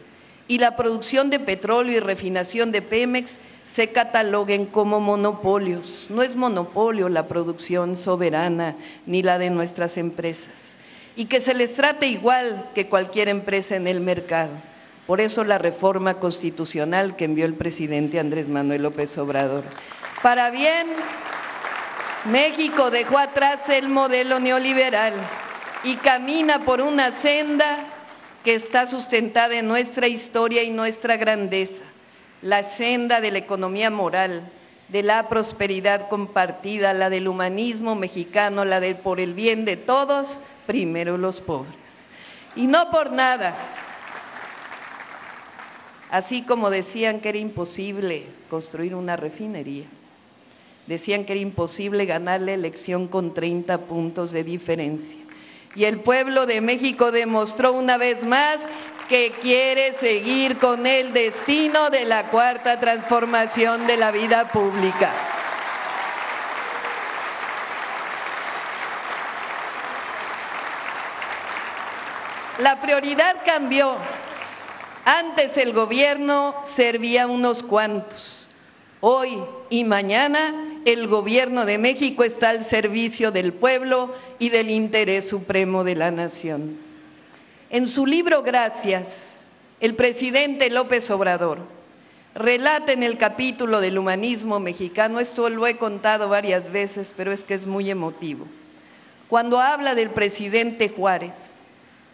y la producción de petróleo y refinación de Pemex se cataloguen como monopolios. No es monopolio la producción soberana ni la de nuestras empresas, y que se les trate igual que cualquier empresa en el mercado. Por eso la reforma constitucional que envió el presidente Andrés Manuel López Obrador. Para bien, México dejó atrás el modelo neoliberal y camina por una senda que está sustentada en nuestra historia y nuestra grandeza, la senda de la economía moral, de la prosperidad compartida, la del humanismo mexicano, la de por el bien de todos, primero los pobres. Y no por nada, así como decían que era imposible construir una refinería, decían que era imposible ganar la elección con 30 puntos de diferencia. Y el pueblo de México demostró una vez más que quiere seguir con el destino de la cuarta transformación de la vida pública. La prioridad cambió. Antes el gobierno servía a unos cuantos. Hoy y mañana el gobierno de México está al servicio del pueblo y del interés supremo de la nación. En su libro Gracias, el presidente López Obrador relata en el capítulo del humanismo mexicano, esto lo he contado varias veces, pero es que es muy emotivo, cuando habla del presidente Juárez,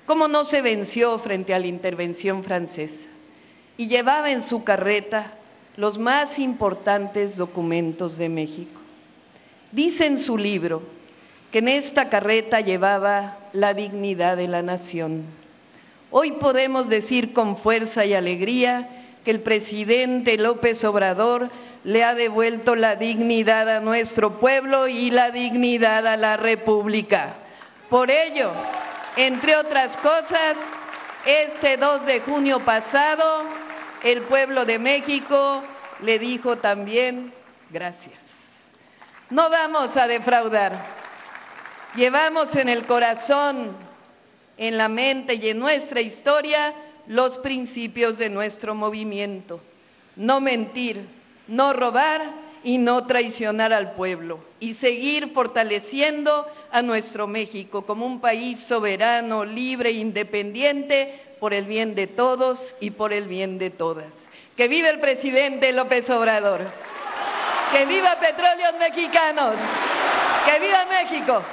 cómo no se venció frente a la intervención francesa y llevaba en su carreta los más importantes documentos de México. Dice en su libro que en esta carreta llevaba la dignidad de la nación. Hoy podemos decir con fuerza y alegría que el presidente López Obrador le ha devuelto la dignidad a nuestro pueblo y la dignidad a la República. Por ello, entre otras cosas, este 2 de junio pasado, el pueblo de México le dijo también gracias. No vamos a defraudar. Llevamos en el corazón, en la mente y en nuestra historia los principios de nuestro movimiento. No mentir, no robar y no traicionar al pueblo. Y seguir fortaleciendo a nuestro México como un país soberano, libre e independiente por el bien de todos y por el bien de todas. ¡Que viva el presidente López Obrador! ¡Que viva Petróleos Mexicanos! ¡Que viva México!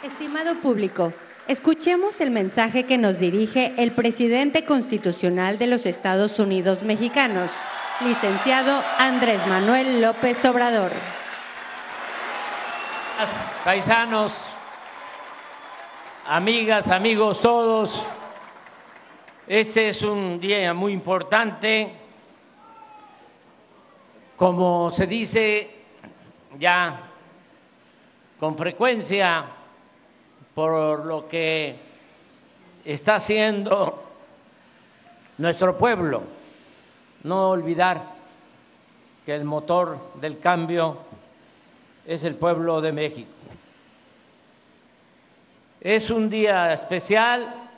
Estimado público, escuchemos el mensaje que nos dirige el presidente constitucional de los Estados Unidos mexicanos, licenciado Andrés Manuel López Obrador. Paisanos, amigas, amigos todos, este es un día muy importante. Como se dice ya con frecuencia, por lo que está haciendo nuestro pueblo, no olvidar que el motor del cambio es el pueblo de México. Es un día especial,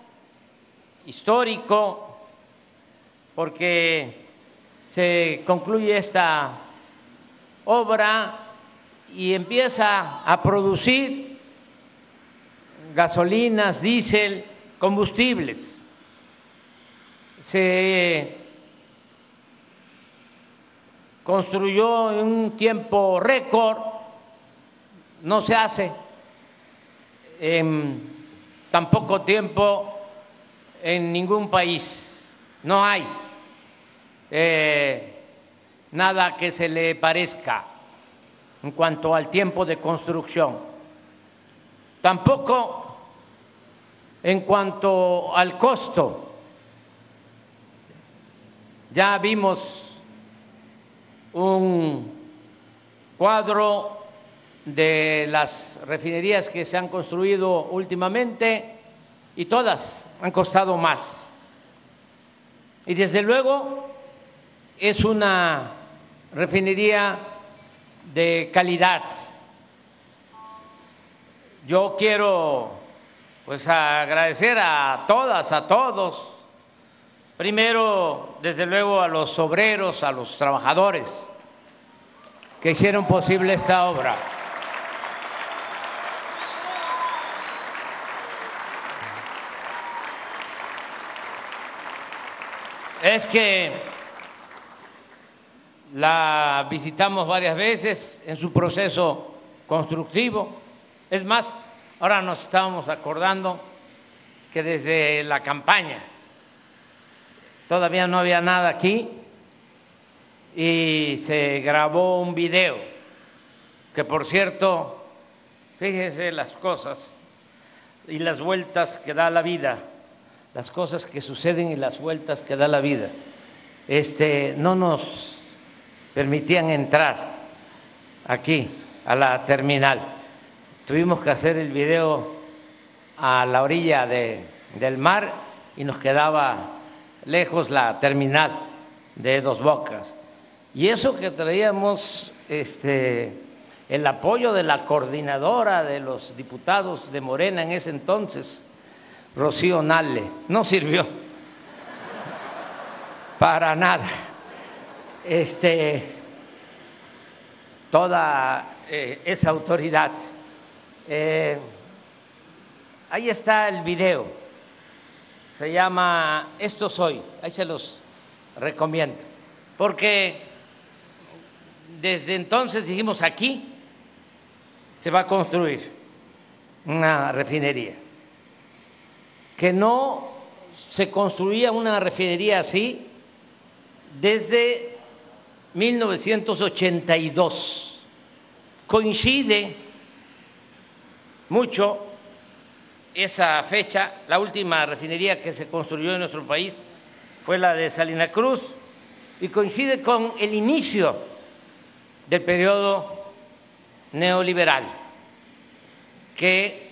histórico, porque se concluye esta obra y empieza a producir gasolinas, diésel, combustibles. Se construyó en un tiempo récord, no se hace en tan poco tiempo en ningún país, no hay nada que se le parezca en cuanto al tiempo de construcción, tampoco en cuanto al costo. Ya vimos un cuadro de las refinerías que se han construido últimamente y todas han costado más. Y desde luego es una refinería de calidad. Yo quiero pues agradecer a todas, a todos. Primero, desde luego, a los obreros, a los trabajadores que hicieron posible esta obra. Es que la visitamos varias veces en su proceso constructivo. Es más, ahora nos estábamos acordando que desde la campaña todavía no había nada aquí y se grabó un video que, por cierto, fíjense las cosas y las vueltas que da la vida, las cosas que suceden y las vueltas que da la vida. No nos permitían entrar aquí a la terminal. Tuvimos que hacer el video a la orilla del mar y nos quedaba lejos la terminal de Dos Bocas. Y eso que traíamos el apoyo de la coordinadora de los diputados de Morena en ese entonces, Rocío Nale, no sirvió para nada. Toda esa autoridad. Ahí está el video. Se llama Esto Soy, ahí se los recomiendo, porque desde entonces dijimos aquí se va a construir una refinería, que no se construía una refinería así desde 1982. Coincide mucho esa fecha. La última refinería que se construyó en nuestro país fue la de Salina Cruz y coincide con el inicio del periodo neoliberal, que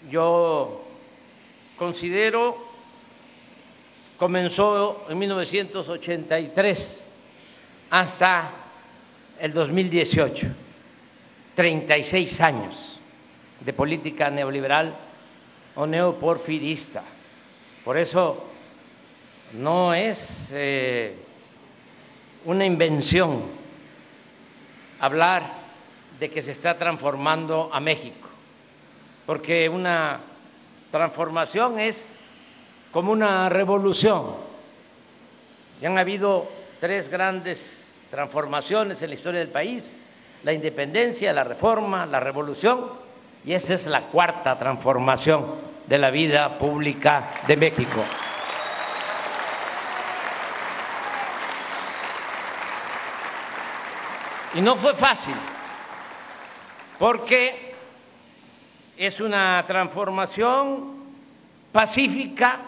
yo considero comenzó en 1983 hasta el 2018, 36 años de política neoliberal o neoporfirista. Por eso no es una invención hablar de que se está transformando a México, porque una transformación es como una revolución. Ya han habido 3 grandes transformaciones en la historia del país: la independencia, la reforma, la revolución, y esa es la 4ª transformación de la vida pública de México. Y no fue fácil, porque es una transformación pacífica.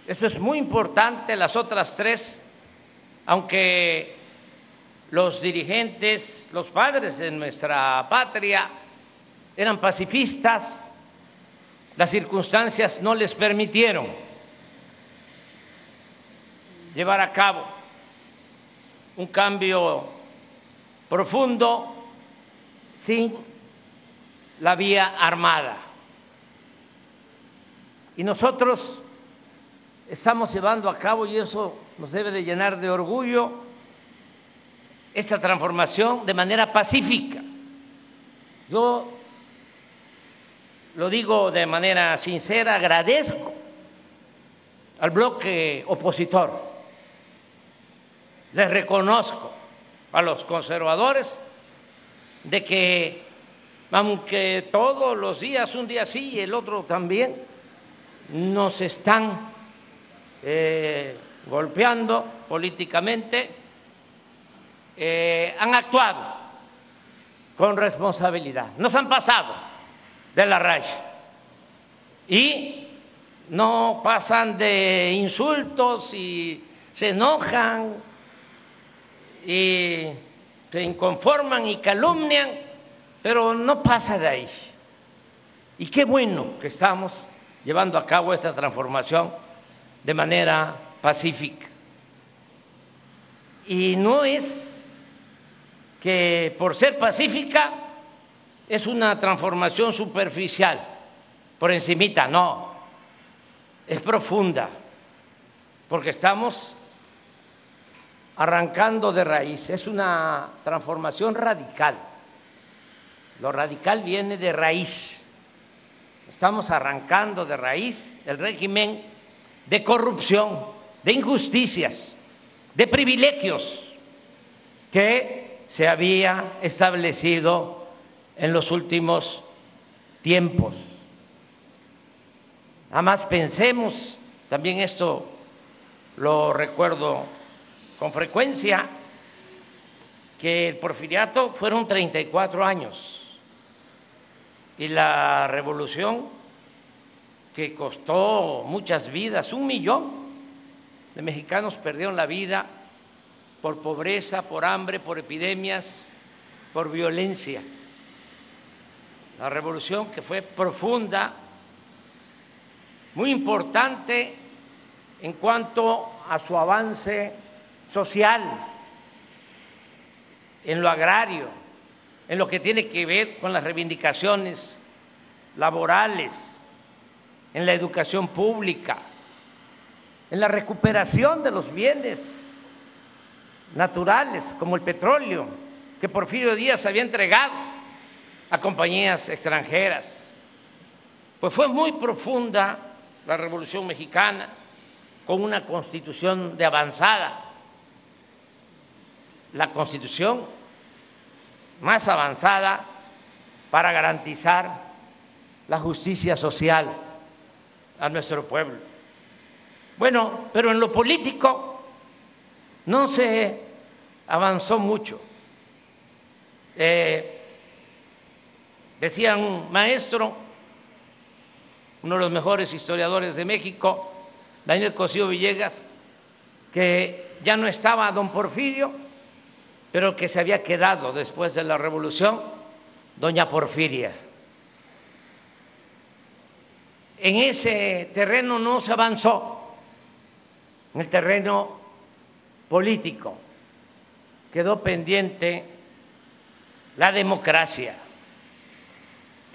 Eso es muy importante. Las otras 3, aunque los dirigentes, los padres de nuestra patria eran pacifistas, las circunstancias no les permitieron llevar a cabo un cambio profundo sin la vía armada. Y nosotros estamos llevando a cabo, y eso nos debe de llenar de orgullo, esta transformación de manera pacífica. Yo lo digo de manera sincera, agradezco al bloque opositor, les reconozco a los conservadores de que, aunque todos los días, un día sí y el otro también, nos están golpeando políticamente, han actuado con responsabilidad, nos han pasado de la raya y no pasan de insultos y se enojan y se inconforman y calumnian, pero no pasa de ahí. Y qué bueno que estamos llevando a cabo esta transformación de manera pacífica. Y no es que por ser pacífica es una transformación superficial, por encimita, no, es profunda, porque estamos arrancando de raíz, es una transformación radical. Lo radical viene de raíz. Estamos arrancando de raíz el régimen de corrupción, de injusticias, de privilegios que se había establecido en los últimos tiempos. Además, pensemos, también esto lo recuerdo con frecuencia, que el porfiriato fueron 34 años y la revolución, que costó muchas vidas, 1 millón de mexicanos perdieron la vida por pobreza, por hambre, por epidemias, por violencia. La revolución que fue profunda, muy importante en cuanto a su avance social, en lo agrario, en lo que tiene que ver con las reivindicaciones laborales, en la educación pública, en la recuperación de los bienes naturales como el petróleo, que Porfirio Díaz había entregado a compañías extranjeras. Pues fue muy profunda la Revolución Mexicana, con una constitución de avanzada, la constitución más avanzada para garantizar la justicia social a nuestro pueblo. Bueno, pero en lo político no se avanzó mucho. Decía un maestro, uno de los mejores historiadores de México, Daniel Cosío Villegas, que ya no estaba don Porfirio, pero que se había quedado después de la revolución doña Porfiria. En ese terreno no se avanzó, en el terreno político quedó pendiente la democracia.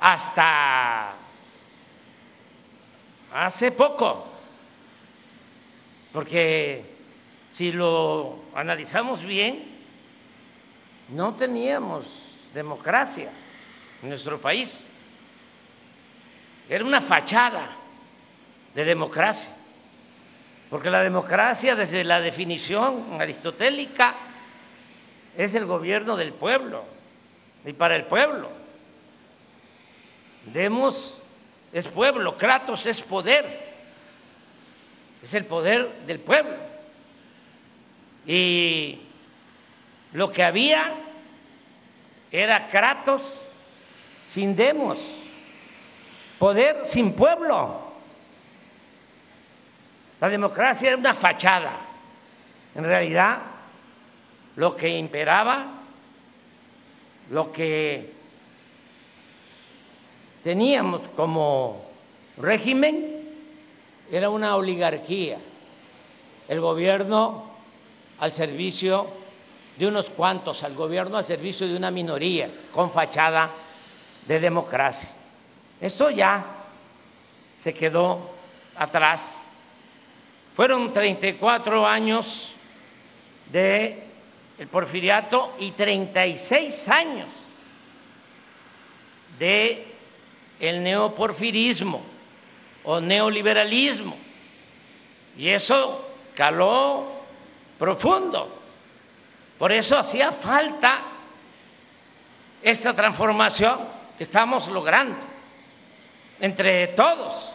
Hasta hace poco, porque si lo analizamos bien, no teníamos democracia en nuestro país. Era una fachada de democracia, porque la democracia, desde la definición aristotélica, es el gobierno del pueblo y para el pueblo. Demos es pueblo, kratos es poder, es el poder del pueblo. Y lo que había era kratos sin demos, poder sin pueblo. La democracia era una fachada. En realidad, lo que imperaba, lo que teníamos como régimen era una oligarquía, el gobierno al servicio de unos cuantos, al gobierno al servicio de una minoría, con fachada de democracia. Esto ya se quedó atrás. Fueron 34 años de el porfiriato y 36 años de el neoporfirismo o neoliberalismo, y eso caló profundo. Por eso hacía falta esta transformación que estamos logrando entre todos,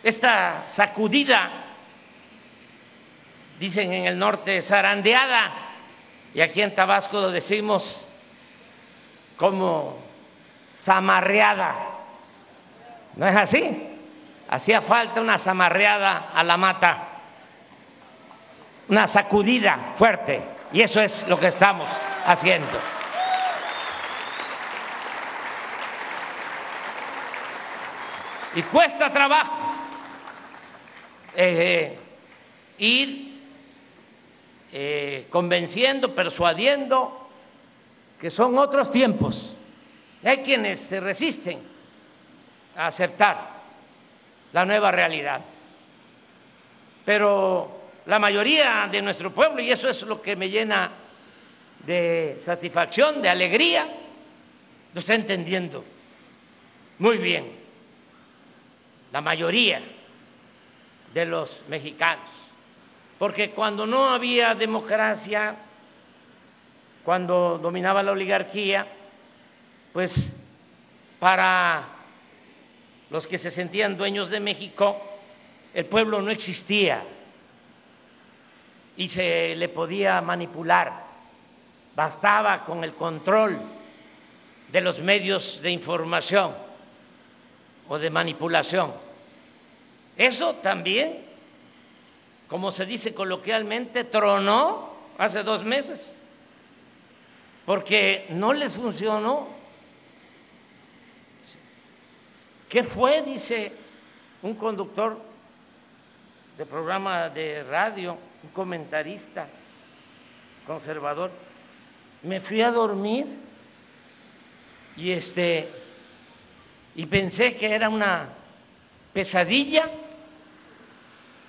esta sacudida, dicen en el norte zarandeada, y aquí en Tabasco lo decimos como zamarreada. ¿No es así? Hacía falta una zamarreada a la mata, una sacudida fuerte, y eso es lo que estamos haciendo. Y cuesta trabajo ir convenciendo, persuadiendo que son otros tiempos. Hay quienes se resisten a aceptar la nueva realidad, pero la mayoría de nuestro pueblo, y eso es lo que me llena de satisfacción, de alegría, lo está entendiendo muy bien. La mayoría de los mexicanos, porque cuando no había democracia, cuando dominaba la oligarquía, pues para los que se sentían dueños de México, el pueblo no existía y se le podía manipular. Bastaba con el control de los medios de información o de manipulación. Eso también, como se dice coloquialmente, tronó hace 2 meses, porque no les funcionó. ¿Qué fue? Dice un conductor de programa de radio, un comentarista conservador. Me fui a dormir y pensé que era una pesadilla,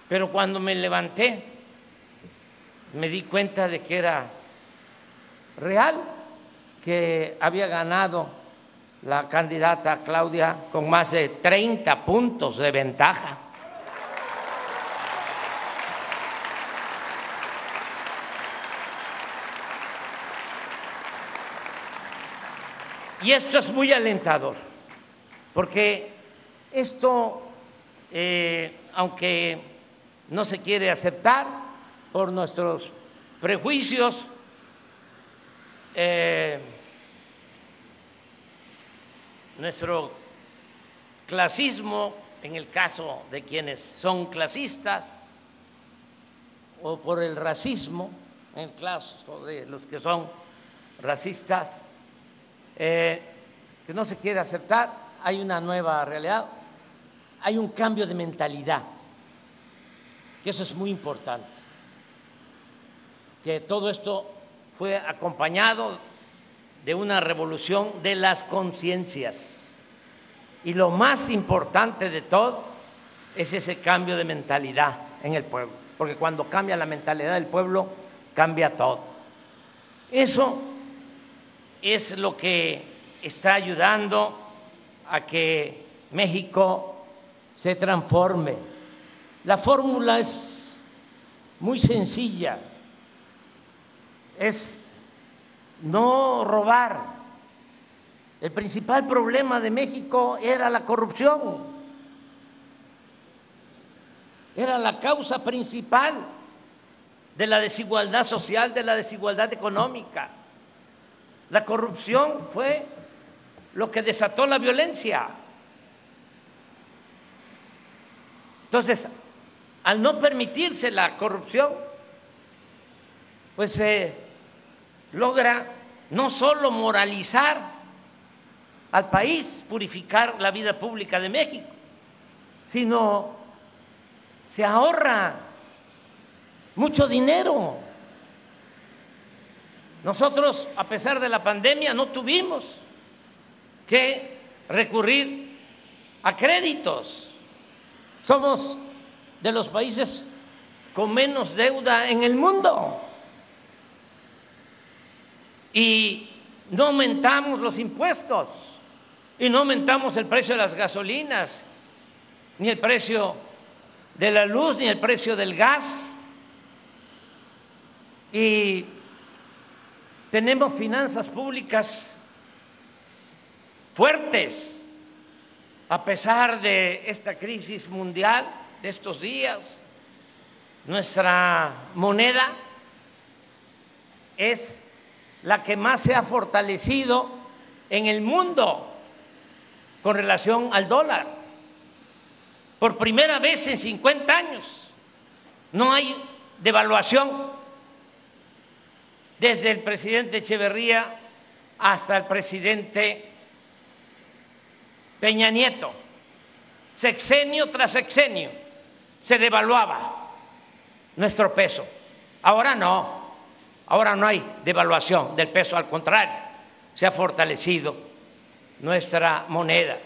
pero cuando me levanté me di cuenta de que era real, que había ganado la candidata Claudia con más de 30 puntos de ventaja. Y esto es muy alentador, porque esto, aunque no se quiere aceptar por nuestros prejuicios, nuestro clasismo, en el caso de quienes son clasistas, o por el racismo, en el caso de los que son racistas, que no se quiere aceptar. Hay una nueva realidad, hay un cambio de mentalidad, que eso es muy importante, que todo esto fue acompañado de una revolución de las conciencias, y lo más importante de todo es ese cambio de mentalidad en el pueblo, porque cuando cambia la mentalidad del pueblo, cambia todo. Eso es lo que está ayudando a que México se transforme. La fórmula es muy sencilla, es no robar. El principal problema de México era la corrupción, era la causa principal de la desigualdad social, de la desigualdad económica. La corrupción fue lo que desató la violencia. Entonces, al no permitirse la corrupción, pues se logra no solo moralizar al país, purificar la vida pública de México, sino se ahorra mucho dinero. Nosotros, a pesar de la pandemia, no tuvimos que recurrir a créditos. Somos de los países con menos deuda en el mundo. y no aumentamos los impuestos, y no aumentamos el precio de las gasolinas, ni el precio de la luz, ni el precio del gas. Y tenemos finanzas públicas fuertes, a pesar de esta crisis mundial de estos días. Nuestra moneda es la que más se ha fortalecido en el mundo con relación al dólar. Por primera vez en 50 años no hay devaluación desde el presidente Echeverría hasta el presidente Peña Nieto. Sexenio tras sexenio se devaluaba nuestro peso. Ahora no. Ahora no hay devaluación del peso, al contrario, se ha fortalecido nuestra moneda.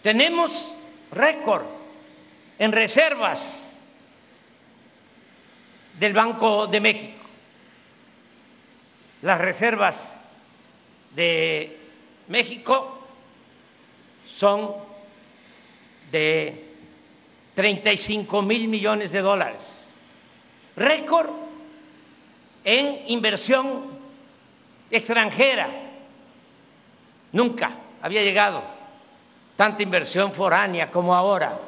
Tenemos récord en reservas del Banco de México. Las reservas de México son de 35,000 millones de dólares. Récord en inversión extranjera. Nunca había llegado tanta inversión foránea como ahora.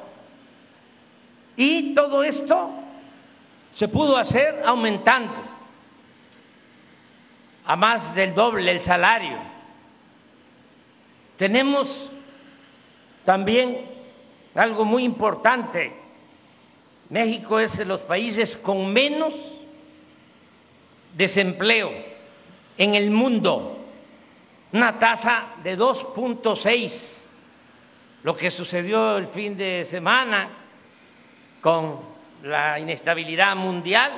Y todo esto se pudo hacer aumentando a más del doble el salario. Tenemos también algo muy importante. México es de los países con menos desempleo en el mundo, una tasa de 2.6. Lo que sucedió el fin de semana con la inestabilidad mundial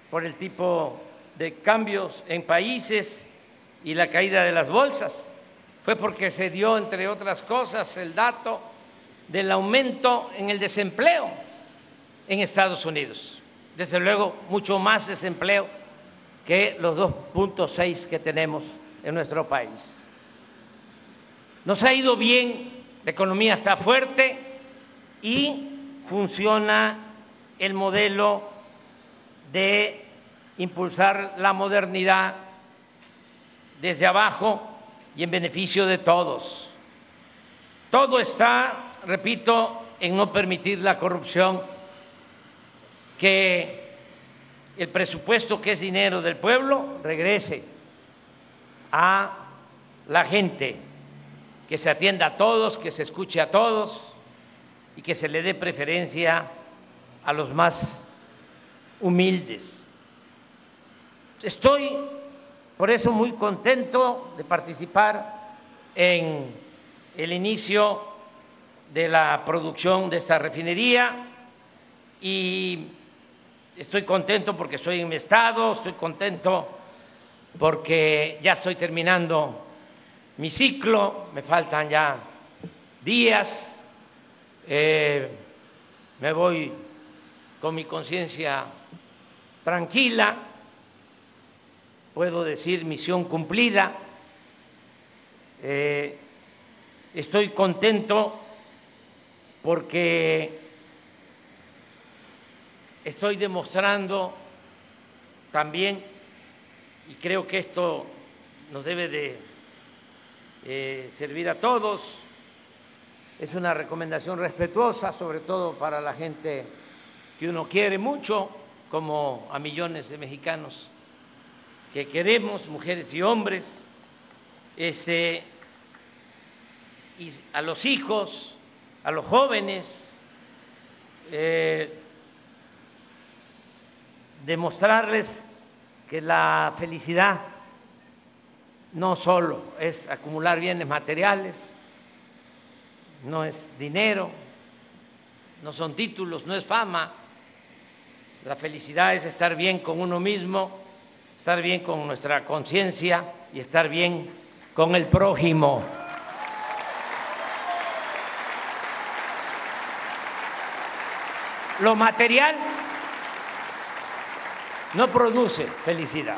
por el tipo de cambios en países y la caída de las bolsas fue porque se dio, entre otras cosas, el dato del aumento en el desempleo en Estados Unidos. Desde luego, mucho más desempleo que los 2.6 que tenemos en nuestro país. Nos ha ido bien, la economía está fuerte y funciona el modelo de impulsar la modernidad desde abajo y en beneficio de todos. Todo está, repito, en no permitir la corrupción, que el presupuesto, que es dinero del pueblo, regrese a la gente, que se atienda a todos, que se escuche a todos y que se le dé preferencia a los más humildes. Estoy por eso muy contento de participar en el inicio de la producción de esta refinería y estoy contento porque estoy en mi estado, estoy contento porque ya estoy terminando mi ciclo, me faltan ya días, me voy con mi conciencia tranquila, puedo decir misión cumplida. Estoy contento porque estoy demostrando también, y creo que esto nos debe de servir a todos, es una recomendación respetuosa, sobre todo para la gente que uno quiere mucho, como a millones de mexicanos que queremos, mujeres y hombres, y a los hijos, a los jóvenes, demostrarles que la felicidad no solo es acumular bienes materiales, no es dinero, no son títulos, no es fama. La felicidad es estar bien con uno mismo, estar bien con nuestra conciencia y estar bien con el prójimo. Lo material no produce felicidad.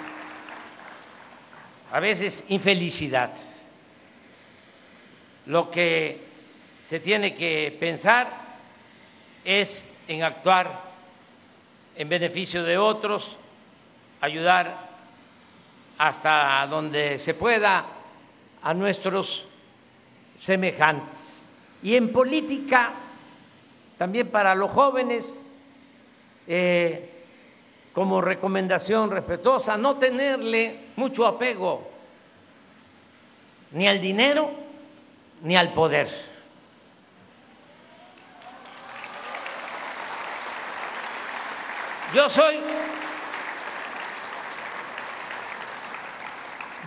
a veces infelicidad. Lo que se tiene que pensar es en actuar en beneficio de otros, ayudar hasta donde se pueda a nuestros semejantes. Y en política, también para los jóvenes, como recomendación respetuosa, no tenerle mucho apego ni al dinero ni al poder. Yo soy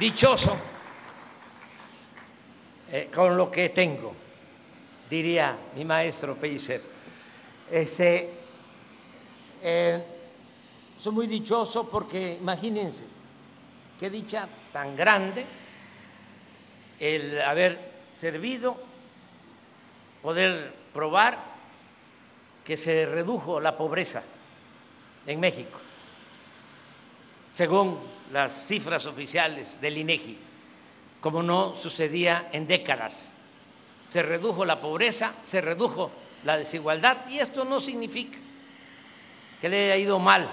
dichoso con lo que tengo, diría mi maestro Pellicer. Soy muy dichoso porque imagínense qué dicha tan grande el haber servido, poder probar que se redujo la pobreza en México, según las cifras oficiales del INEGI, como no sucedía en décadas. Se redujo la pobreza, se redujo la desigualdad, y esto no significa que le haya ido mal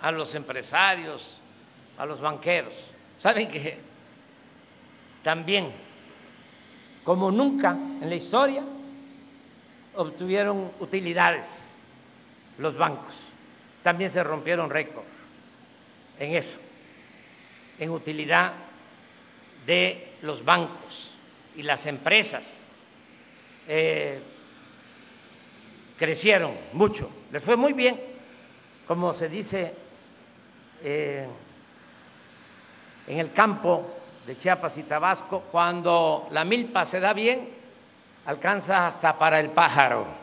a los empresarios, a los banqueros. Saben que también, como nunca en la historia, obtuvieron utilidades los bancos. También se rompieron récords en eso, en utilidad de los bancos, y las empresas crecieron mucho, les fue muy bien, como se dice en el campo de Chiapas y Tabasco, cuando la milpa se da bien, alcanza hasta para el pájaro.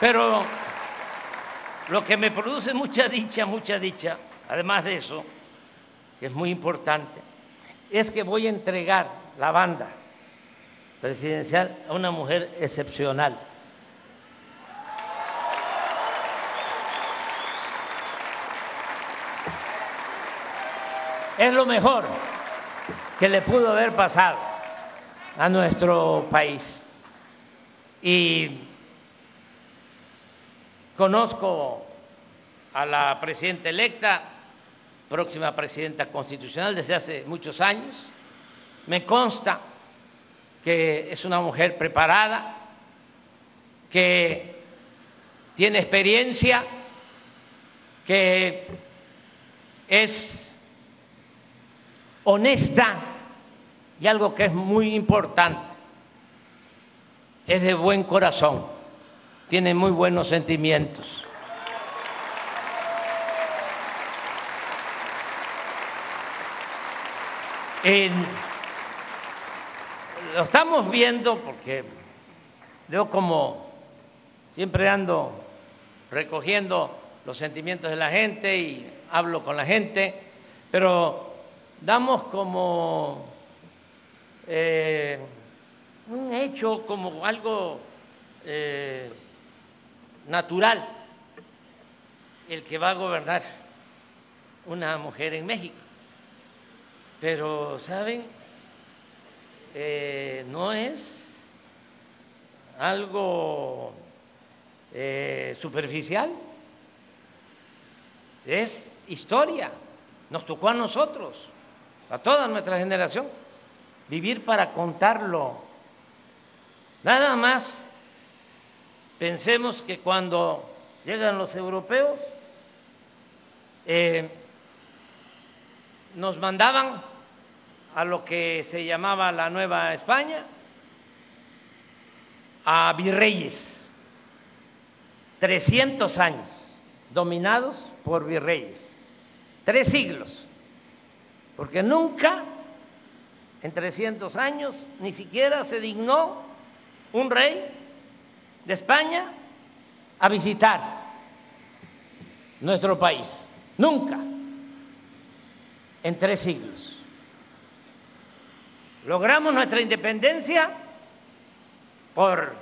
Pero lo que me produce mucha dicha, además de eso, que es muy importante, es que voy a entregar la banda presidencial a una mujer excepcional. Es lo mejor que le pudo haber pasado a nuestro país. Y conozco a la presidenta electa, próxima presidenta constitucional, desde hace muchos años. Me consta que es una mujer preparada, que tiene experiencia, que es honesta, y algo que es muy importante, es de buen corazón, tiene muy buenos sentimientos. Lo estamos viendo porque yo, como siempre ando recogiendo los sentimientos de la gente y hablo con la gente, pero damos como un hecho, como algo natural, el que va a gobernar una mujer en México. Pero, ¿saben? No es algo superficial, es historia. Nos tocó a nosotros, a toda nuestra generación, vivir para contarlo. Nada más pensemos que cuando llegan los europeos nos mandaban a lo que se llamaba la Nueva España, a virreyes, 300 años dominados por virreyes, 3 siglos, porque nunca en 300 años ni siquiera se dignó un rey de España a visitar nuestro país, nunca, en 3 siglos. Logramos nuestra independencia por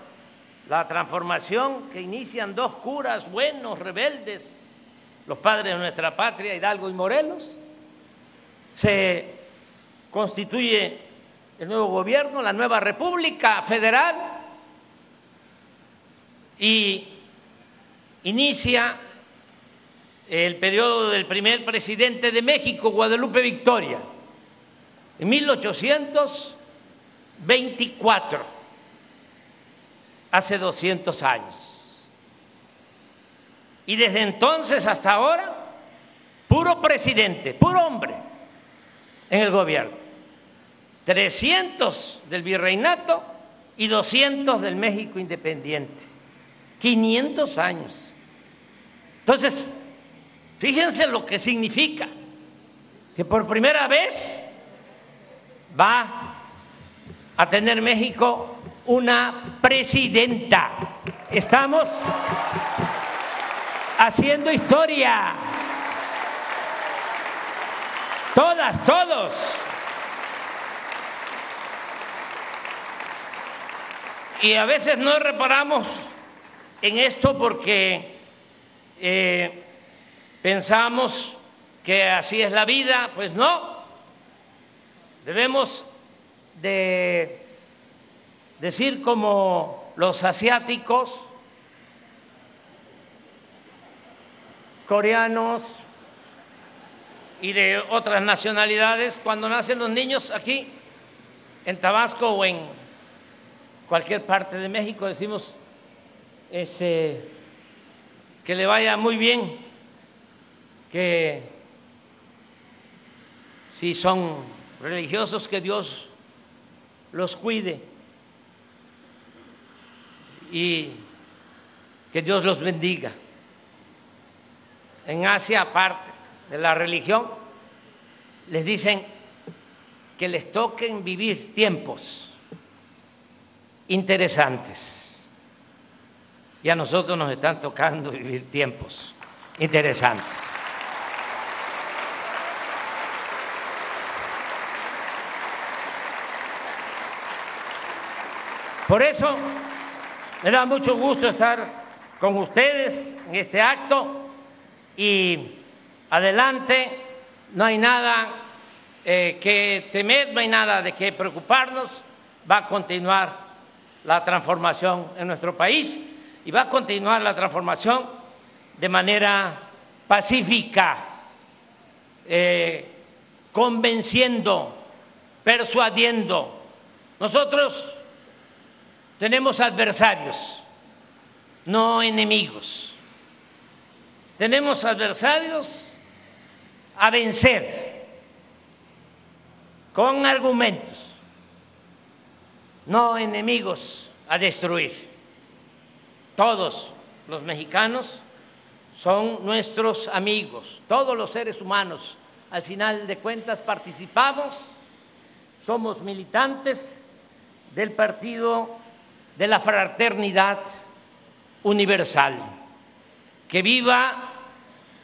la transformación que inician dos curas buenos, rebeldes, los padres de nuestra patria, Hidalgo y Morelos. Se constituye el nuevo gobierno, la nueva República Federal, y inicia el periodo del primer presidente de México, Guadalupe Victoria, en 1824, hace 200 años. Y desde entonces hasta ahora, puro presidente, puro hombre en el gobierno. 300 del virreinato y 200 del México independiente. 500 años. Entonces, fíjense lo que significa que por primera vez va a tener México una presidenta. Estamos haciendo historia. Todas, todos. Y a veces no reparamos en esto porque pensamos que así es la vida. Pues no. Debemos de decir como los asiáticos, coreanos y de otras nacionalidades, cuando nacen los niños aquí en Tabasco o en cualquier parte de México, decimos que le vaya muy bien, que si son religiosos, que Dios los cuide y que Dios los bendiga. En Asia, aparte de la religión, les dicen que les toquen vivir tiempos interesantes. Y a nosotros nos están tocando vivir tiempos interesantes. Por eso me da mucho gusto estar con ustedes en este acto y adelante, no hay nada que temer, no hay nada de qué preocuparnos, va a continuar la transformación en nuestro país y va a continuar la transformación de manera pacífica, convenciendo, persuadiendo. Nosotros tenemos adversarios, no enemigos. Tenemos adversarios a vencer con argumentos, no enemigos a destruir. Todos los mexicanos son nuestros amigos, todos los seres humanos. Al final de cuentas participamos, somos militantes del Partido de la Fraternidad Universal. ¡Que viva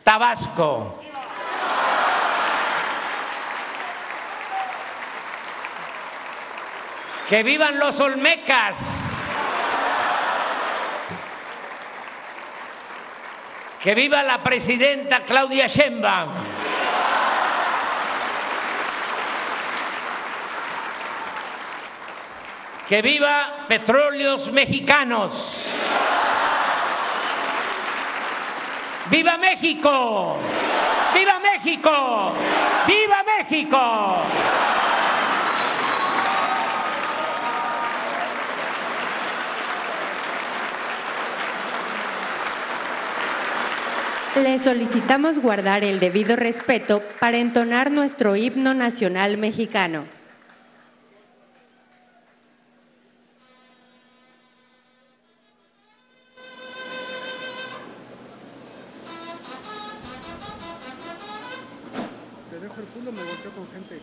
Tabasco! ¡Que vivan los olmecas! ¡Que viva la presidenta Claudia Sheinbaum! ¡Que viva Petróleos Mexicanos! ¡Viva México! ¡Viva México! ¡Viva México! Le solicitamos guardar el debido respeto para entonar nuestro himno nacional mexicano. Te dejo el culo, me volteo con gente.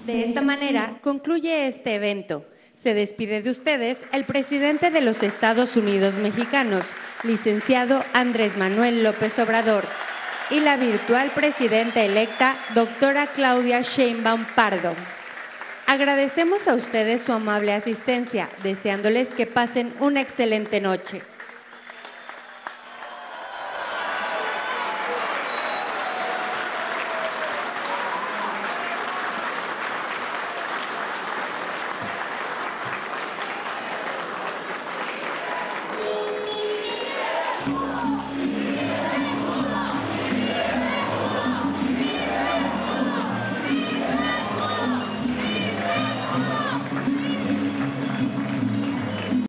De esta manera concluye este evento. Se despide de ustedes el presidente de los Estados Unidos mexicanos, licenciado Andrés Manuel López Obrador, y la virtual presidenta electa, doctora Claudia Sheinbaum Pardo. Agradecemos a ustedes su amable asistencia, deseándoles que pasen una excelente noche.